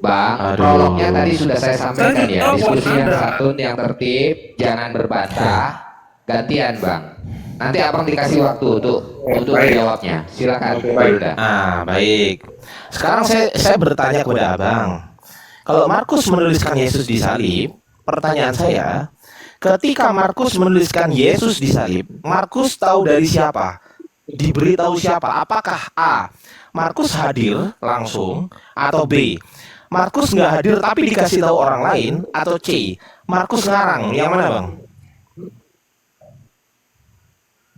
Bang, prolognya tadi sudah saya sampaikan ya. Diskusi yang santun, yang tertib, jangan berbantah. Gantian Bang. Nanti abang dikasih waktu untuk menjawabnya. Silakan. Baik. Sekarang saya bertanya kepada abang. Kalau Markus menuliskan Yesus disalib, pertanyaan saya, ketika Markus menuliskan Yesus disalib, Markus tahu dari siapa? Diberitahu siapa? Apakah A, Markus hadir langsung, atau B, Markus nggak hadir tapi dikasih tahu orang lain, atau C, Markus ngarang? Yang mana bang?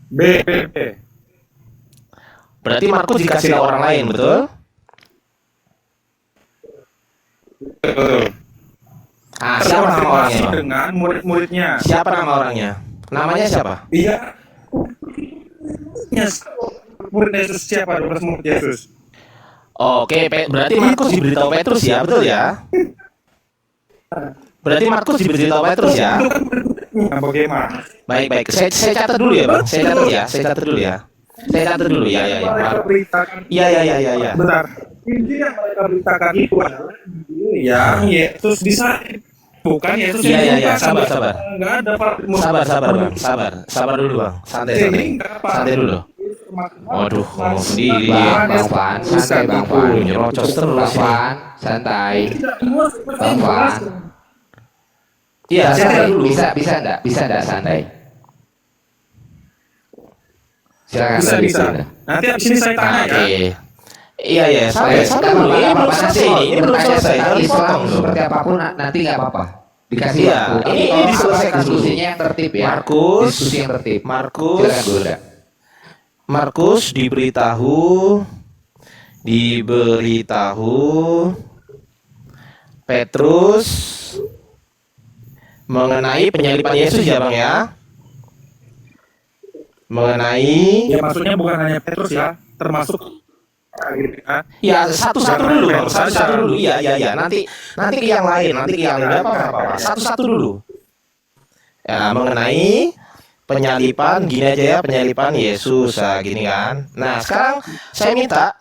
B. Berarti Markus dikasih tahu orang lain, betul? Betul. Siapa nama orangnya bang? Dengan murid-muridnya. Siapa nama orangnya? Namanya siapa? Iya. Murid Yesus siapa? 12 murid Yesus. Oke, berarti Markus diberitahu Petrus ya, betul ya? Berarti Markus diberitahu Petrus ya? Bagaimana? Baik. Saya catat dulu ya, Bang. Saya catat dulu ya. Ya. Iya. Bentar. Inti yang mereka beritakan itu adalah yang Yesus disalib. Bukan Yesus yang Iya. Sabar. Enggak ada Sabar, Bang. Sabar dulu, Bang. Santai dulu. Waduh, ngomong sendiri. Bang Fan, santai Bang Fan. Nyerocos terus. Bang Fan, santai. Bang Fan. Iya, santai dulu. Bisa enggak santai? Silakan. Bisa. Nanti abis ini saya tanya ya. Iya. Sabar dulu. Ini belum selesai. Harus Islam potong dulu. seperti apapun nanti nggak apa-apa. Dikasih Iya, waktu. ini Kalau diselesaikan dulu. diskusinya yang tertib ya. Markus. Diskusi yang tertib. Silakan Bunda. Markus diberitahu Petrus mengenai penyaliban Yesus ya Bang ya. Ya maksudnya bukan hanya Petrus ya, termasuk Ya satu-satu dulu Bang, satu-satu dulu. Iya. Nanti ke yang lain, Enggak apa-apa. Satu-satu dulu. Ya, mengenai penyaliban, gini aja ya, penyaliban Yesus, gini kan. Nah, sekarang saya minta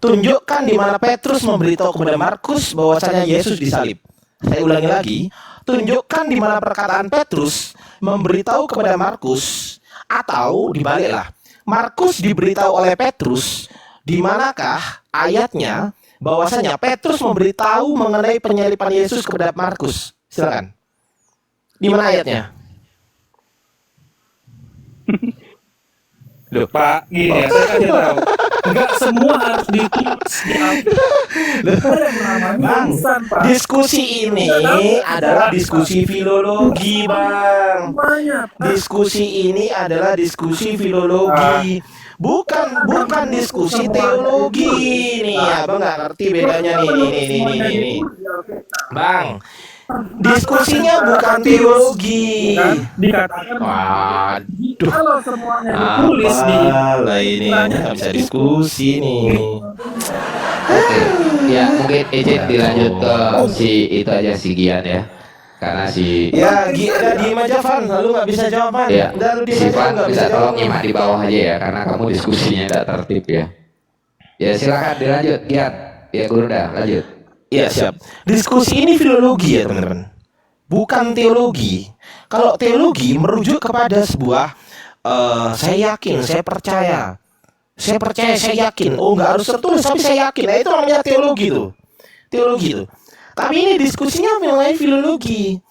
tunjukkan di mana Petrus memberitahu kepada Markus bahwasanya Yesus disalib. Saya ulangi lagi, tunjukkan di mana perkataan Petrus memberitahu kepada Markus Atau dibaliklah, Markus diberitahu oleh Petrus, di manakah ayatnya bahwasanya Petrus memberitahu mengenai penyaliban Yesus kepada Markus? Silakan. Di mana ayatnya? Loh, Pak, gini ya, saya kasih tahu. Enggak semua harus ditulis di Alkitab. Ada yang namanya Bang, tulisan, Pak. diskusi ini adalah diskusi filologi, Bang. Diskusi ini adalah diskusi filologi. Bukan diskusi teologi. Nih, Abang nggak ngerti bedanya nih. Bang, diskusinya bukan teologi. Dikatakan Waduh, kalau semuanya ditulis di apalah ini nggak bisa diskusi nih. Oke, ya mungkin izin dilanjut ke si itu aja si Gian ya, karena si Ya, diem aja Van, lalu nggak bisa jawaban. ya Udah lu diem si aja, Van nggak bisa bisa tolong jawab. nyimak di bawah aja ya, karena kamu diskusinya tidak tertib ya. Ya silakan dilanjut Gian. Ya guru dah lanjut. Iya siap. Diskusi ini filologi ya teman-teman, bukan teologi. Kalau teologi merujuk kepada sebuah saya yakin, saya percaya, saya yakin. Oh nggak harus tertulis, tapi saya yakin. Nah itu namanya teologi tuh, Tapi ini diskusinya mengenai filologi.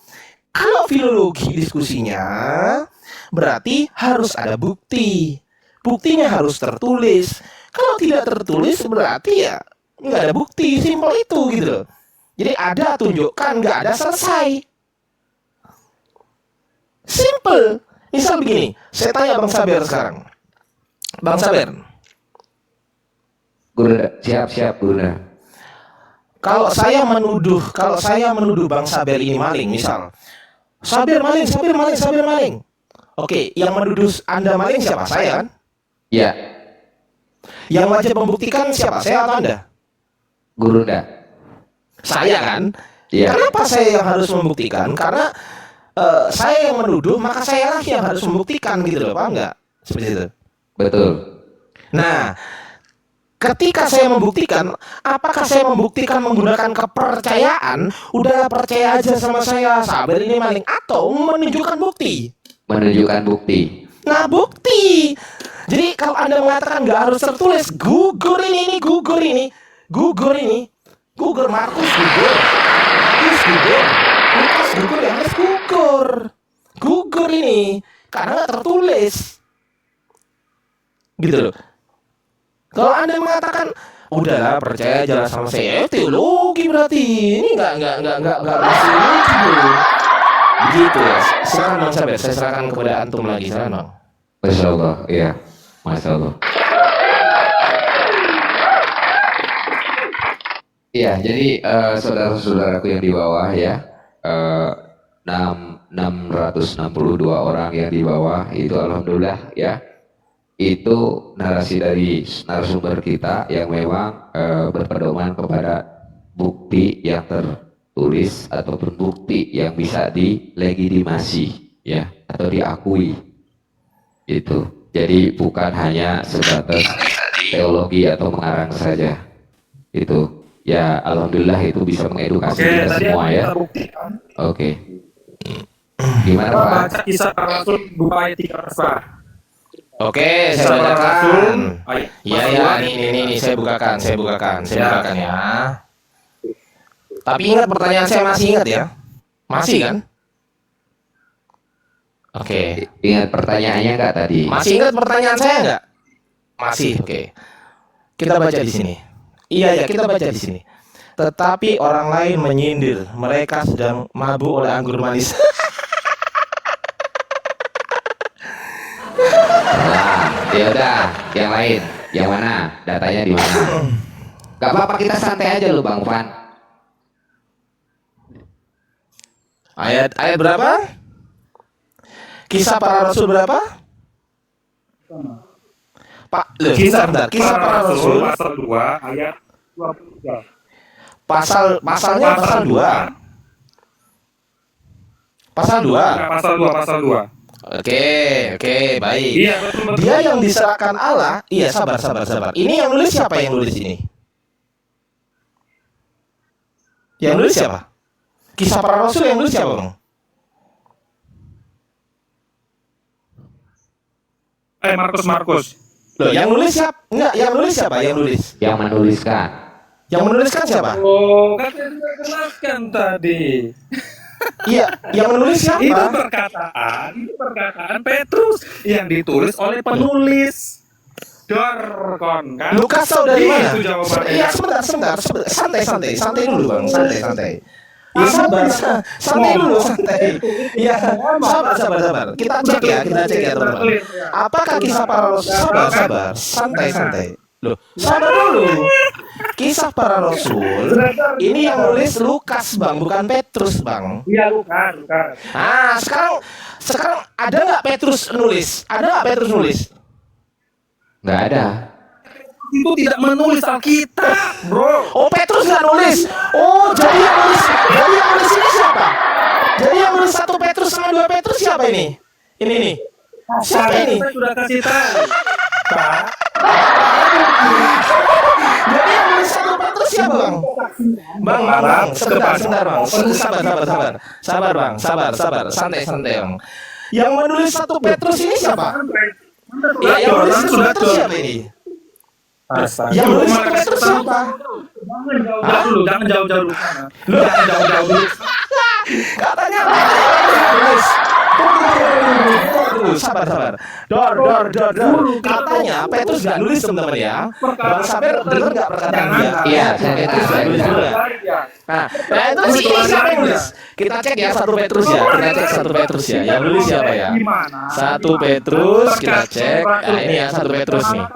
Kalau filologi diskusinya, berarti harus ada bukti. Buktinya harus tertulis. Kalau tidak tertulis berarti ya nggak ada bukti, simpel itu gitu loh. Jadi ada tunjukkan, nggak ada selesai. Simple. Misal begini, saya tanya Bang Saber sekarang. Bang Saber, Guru dah. Siap guru dah. kalau saya menuduh Bang Saber ini maling, misal Saber maling. Oke, yang menuduh Anda maling siapa? Saya kan? Ya, Yang wajib membuktikan siapa? Saya atau Anda? guru dah. Saya kan? Iya. Kenapa saya yang harus membuktikan? Karena saya yang menuduh, maka saya lah yang harus membuktikan gitu loh, paham nggak? Seperti itu. Betul. Nah, ketika saya membuktikan, apakah saya membuktikan menggunakan kepercayaan? Udah percaya aja sama saya, Saber ini maling, atau menunjukkan bukti? Menunjukkan bukti. Nah, bukti. Jadi kalau Anda mengatakan nggak harus tertulis, gugur ini, gugur Markus, gugur, Lukas gugur, ya harus gugur ini, karena nggak tertulis, gitu loh. Kalau Anda mengatakan udahlah percaya aja sama saya, teologi berarti ini nggak masih lucu. Begitu ya. Silakan Bang Saber, saya serahkan kepada antum lagi, silakan Bang. Masya Allah, iya. Masya Allah. Iya, jadi saudara-saudaraku yang di bawah ya, 662 orang yang di bawah itu alhamdulillah ya, itu narasi dari narasumber kita yang memang berpedoman kepada bukti yang tertulis ataupun bukti yang bisa dilegitimasi ya atau diakui itu. Jadi bukan hanya sebatas teologi atau mengarang saja itu. Ya alhamdulillah itu bisa mengedukasi kita semua ya. Oke. Gimana Pak? Baca kisah para rasul 2 ayat 13 Pak. Oke, saya bacakan. Ya, ini saya bukakan ya. Tapi ingat pertanyaan saya, masih ingat ya? Masih kan? Oke. Ingat pertanyaannya nggak tadi? Masih ingat pertanyaan saya nggak? Masih, oke. Kita baca di sini. Iya, kita baca di sini. Tetapi orang lain menyindir, mereka sedang mabuk oleh anggur manis. Ya udah, yang lain, yang mana? Datanya di mana? Gak apa-apa, kita santai aja loh Bang Van. Ayat berapa? Kisah para rasul berapa? Pak, Kisah para rasul pasal 2 ayat 23. pasalnya pasal 2. Pasal 2. Pasal 2. Oke, baik. Iya, betul. Dia yang diserahkan Allah. Iya, sabar. Ini yang nulis siapa yang nulis ini? Yang nulis siapa? Kisah para rasul yang nulis siapa, Bang? Markus. Loh, yang nulis siapa? Enggak, yang nulis siapa? Yang nulis. Yang menuliskan. Yang menuliskan siapa? Oh, kan saya sudah jelaskan tadi. Iya, yang menulis siapa? Itu perkataan Petrus yang ditulis oleh penulis. Dorkon kan? Lukas tahu dari mana? Itu jawabannya. Iya, sebentar. Santai dulu bang, santai. Ya sabar, santai dulu, santai. Ya, sabar. Kita cek ya teman-teman. Apakah kisah para rasul? Sabar, santai. Loh, sabar dulu. Kisah para rasul ini yang nulis Lukas bang, bukan Petrus bang. Iya, Lukas. Ah, sekarang ada nggak Petrus nulis? Nggak ada. Itu tidak menulis Alkitab, bro. Oh, Petrus nggak nulis. Oh, jadi yang nulis ini siapa? Jadi yang nulis 1 Petrus sama 2 Petrus siapa ini? Ini. Siapa ini? Saya sudah kasih tahu. Pak. Jadi yang nulis 1 Petrus siapa, Bang? Bang, sebentar, Bang. Sabar, Bang. Sabar. Santai, Bang. Yang menulis 1 Petrus ini siapa? Ya, yang nulis 1 Petrus siapa ini? Yang nulis 1 Petrus siapa? Jangan jauh-jauh dulu sana. Jangan jauh-jauh dulu. Katanya nulis. Tunggu, sabar. Dor. Katanya Petrus nggak nulis teman-teman ya. Bang Saber dengar nggak perkataan dia? Iya, saya Petrus nggak nulis juga. Nah, Petrus ini siapa yang nulis? Kita cek ya 1 Petrus ya. Yang nulis siapa ya? 1 Petrus kita cek. Nah, ini ya 1 Petrus nih.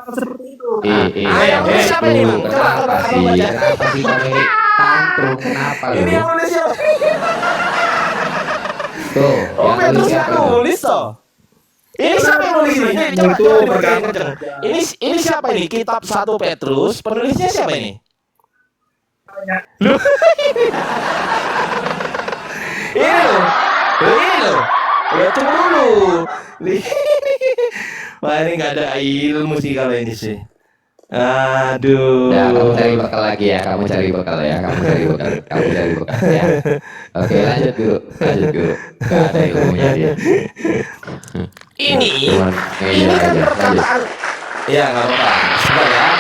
Yang nulis siapa ini, Bang? Coba kamu baca. Kenapa sih Bang ini tantrum? Kenapa lu? Ini yang nulis siapa? Tuh, Oh, yang Petrus nulis nggak siapa? nulis toh. Ini siapa yang nulis ini? Coba dipegang kenceng. Ini siapa ini? Kitab 1 Petrus. Penulisnya siapa ini? Lu. Ini loh. Ya tunggu dulu. Wah, ini nggak ada ilmu sih kalau ini sih. Aduh. Nah, kamu cari bekal lagi ya. Kamu cari bekal ya. Oke, lanjut dulu. Gak ada ilmunya dia. Ini Iya kan aja. Lanjut. perkataan. Ya nggak apa-apa. Sebentar ya.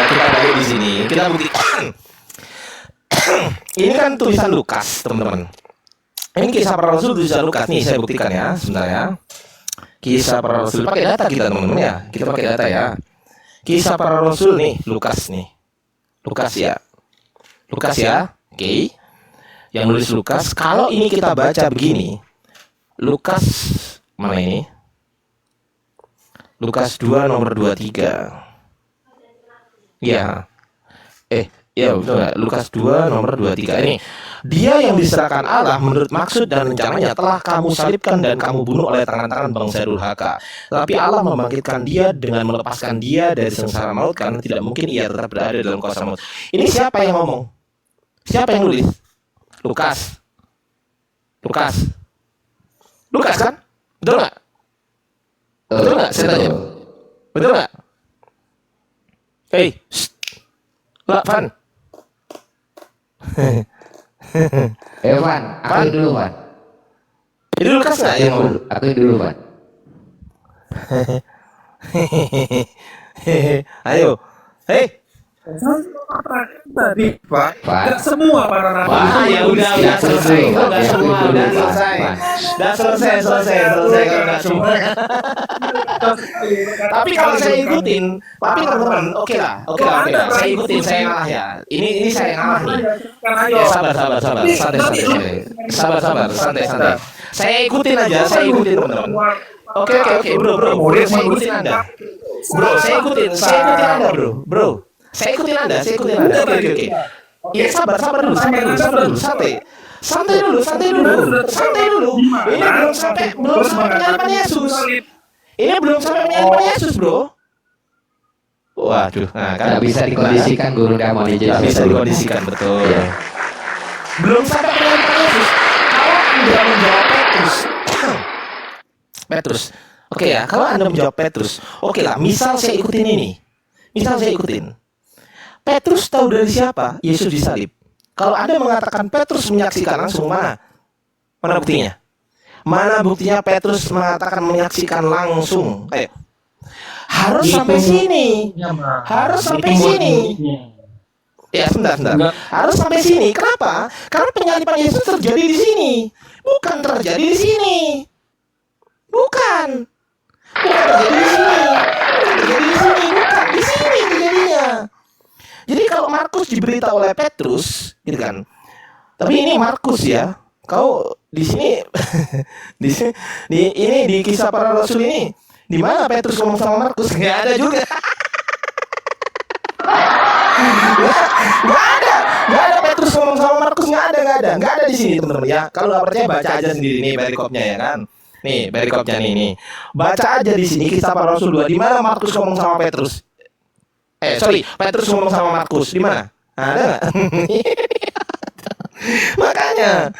Kita balik di sini. Kita buktikan. Ini kan tulisan Lukas, teman-teman. Ini kisah para rasul tulisan Lukas nih. Saya buktikan ya. Sebentar ya. Kisah para rasul. Pakai data kita teman-teman ya. Kita pakai data ya. Kisah para rasul nih. Lukas nih. Lukas ya. Oke. Yang nulis Lukas. Kalau ini kita baca begini. Lukas mana ini? Lukas 2 nomor 23. Ya. Ya betul nggak? Lukas 2 nomor 23 ini. Dia yang diserahkan Allah menurut maksud dan rencananya telah kamu salibkan dan kamu bunuh oleh tangan-tangan bangsa durhaka. Tapi Allah membangkitkan dia dengan melepaskan dia dari sengsara maut karena tidak mungkin ia tetap berada dalam kuasa maut. Ini siapa yang ngomong? Siapa yang nulis? Lukas kan? Betul nggak? Saya tanya. Betul nggak? Van. Van, aku dulu, Van. Itu Lukas nggak yang ngomong? Aku dulu, Van. Ayo. Tadi, Pak. Van. Nggak semua para rasul. Wah, ya udah selesai. Udah semua, udah selesai. Udah selesai kalau nggak semua. Tapi kalau saya ikutin, teman-teman, oke lah. Saya ikutin, saya ngalah ya. Ini saya ngalah nih. Ya, sabar. Santai. Saya ikutin teman-teman. Oke, bro. Saya ikutin Anda. Saya ikutin Anda, bro. Saya ikutin Anda. Oke. Ya, sabar dulu. Santai dulu. Ini belum sampai penyaliban Yesus. Bro. Waduh, nah kan Nggak bisa dikondisikan guru Damonis. Nggak bisa dikondisikan, betul. Iya. Belum sampai penyaliban Yesus. Kalau Anda menjawab Petrus. Oke ya, kalau Anda menjawab Petrus, oke lah, misal saya ikutin ini. Petrus tahu dari siapa Yesus disalib. Kalau Anda mengatakan Petrus menyaksikan langsung, mana buktinya? Mana buktinya Petrus mengatakan menyaksikan langsung? Harus sampai sini. Harus sampai sini. Ya, sebentar. Harus sampai sini. Kenapa? Karena penyaliban Yesus terjadi di sini. Bukan terjadi di sini. Bukan terjadi di sini. Terjadi di sini. Bukan di sini terjadinya. Jadi kalau Markus diberitahu oleh Petrus, gitu kan. Tapi ini Markus ya. Kau di sini di kisah para rasul ini di mana Petrus ngomong sama Markus? Nggak ada juga. Nggak ada Petrus ngomong sama Markus, nggak ada di sini teman-teman ya. Kalau nggak percaya baca aja sendiri nih perikopnya ya kan. Nih perikopnya nih. Baca aja di sini kisah para rasul 2 di mana Markus ngomong sama Petrus. Petrus ngomong sama Markus di mana? Ada nggak? Makanya.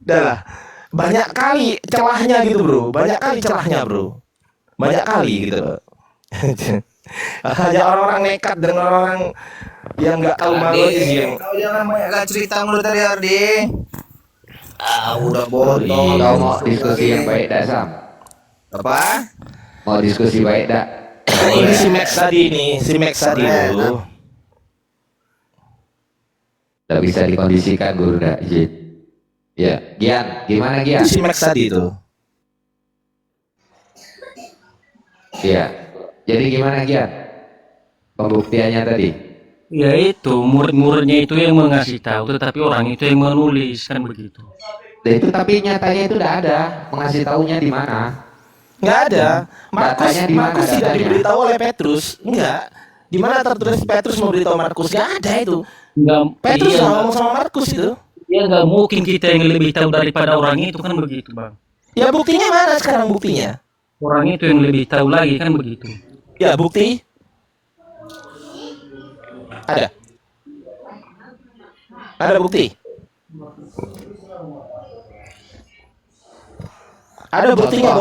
Udah lah. Banyak kali celahnya gitu bro. Banyak kali gitu. Hanya orang-orang nekat dan orang-orang yang nggak tahu malu yang. Kau jangan banyak cerita mulu tadi Ardi. Udah bodoh. Kau mau diskusi yang baik dak Sam? Apa? Mau diskusi baik dak? Ini si Max tadi dulu. Tak bisa dikondisikan guru dak izin. Ya, Gian, gimana Gian? Itu si Max tadi itu. Iya. Jadi gimana Gian? Pembuktiannya tadi? Ya itu murid-muridnya itu yang mengasih tahu, tetapi orang itu yang menulis kan begitu. Dan itu tapi nyatanya itu tidak ada. Mengasih tahunya di mana? Nggak ada. Markus tidak datanya? diberitahu oleh Petrus. Enggak. Di mana tertulis Petrus memberitahu Markus? Nggak ada itu. Petrus ngomong sama Markus itu. Ya nggak mungkin kita yang lebih tahu daripada orang itu kan begitu bang. Ya buktinya mana sekarang buktinya? Orang itu yang lebih tahu lagi kan begitu. Ya bukti. Ada bukti. Ada buktinya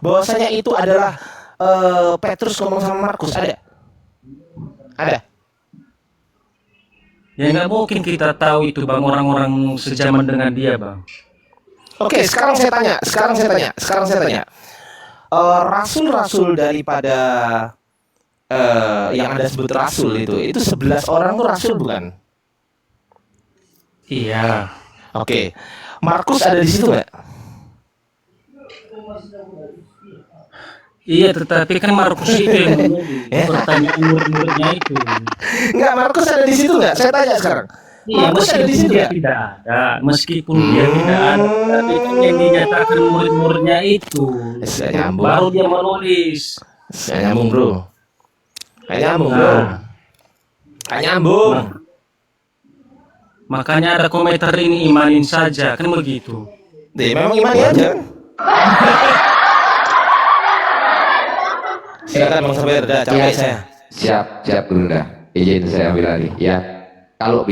bahwasanya itu adalah Petrus ngomong sama Markus. Ada. Ya nggak mungkin kita tahu itu bang, orang-orang sejaman dengan dia bang. Oke, sekarang saya tanya. Rasul-rasul daripada yang Anda sebut rasul itu 11 orang tuh rasul bukan? Iya. Oke. Markus ada di situ nggak? Iya, tetapi kan Markus itu yang pertanyaan murid-muridnya itu. Enggak, Markus ada di situ nggak? Saya tanya sekarang. Iya, Markus ada di situ dia nggak? tidak ada, meskipun dia tidak ada, tapi kan yang dinyatakan murid-muridnya itu. Baru dia menulis. Nggak nyambung bro. Nggak nyambung. Makanya ada komentar ini imanin saja, kan begitu. Memang imani aja. Silakan Bang Sabar, capek saya. Siap Guru dah. Izin saya ambil alih ya. Kalau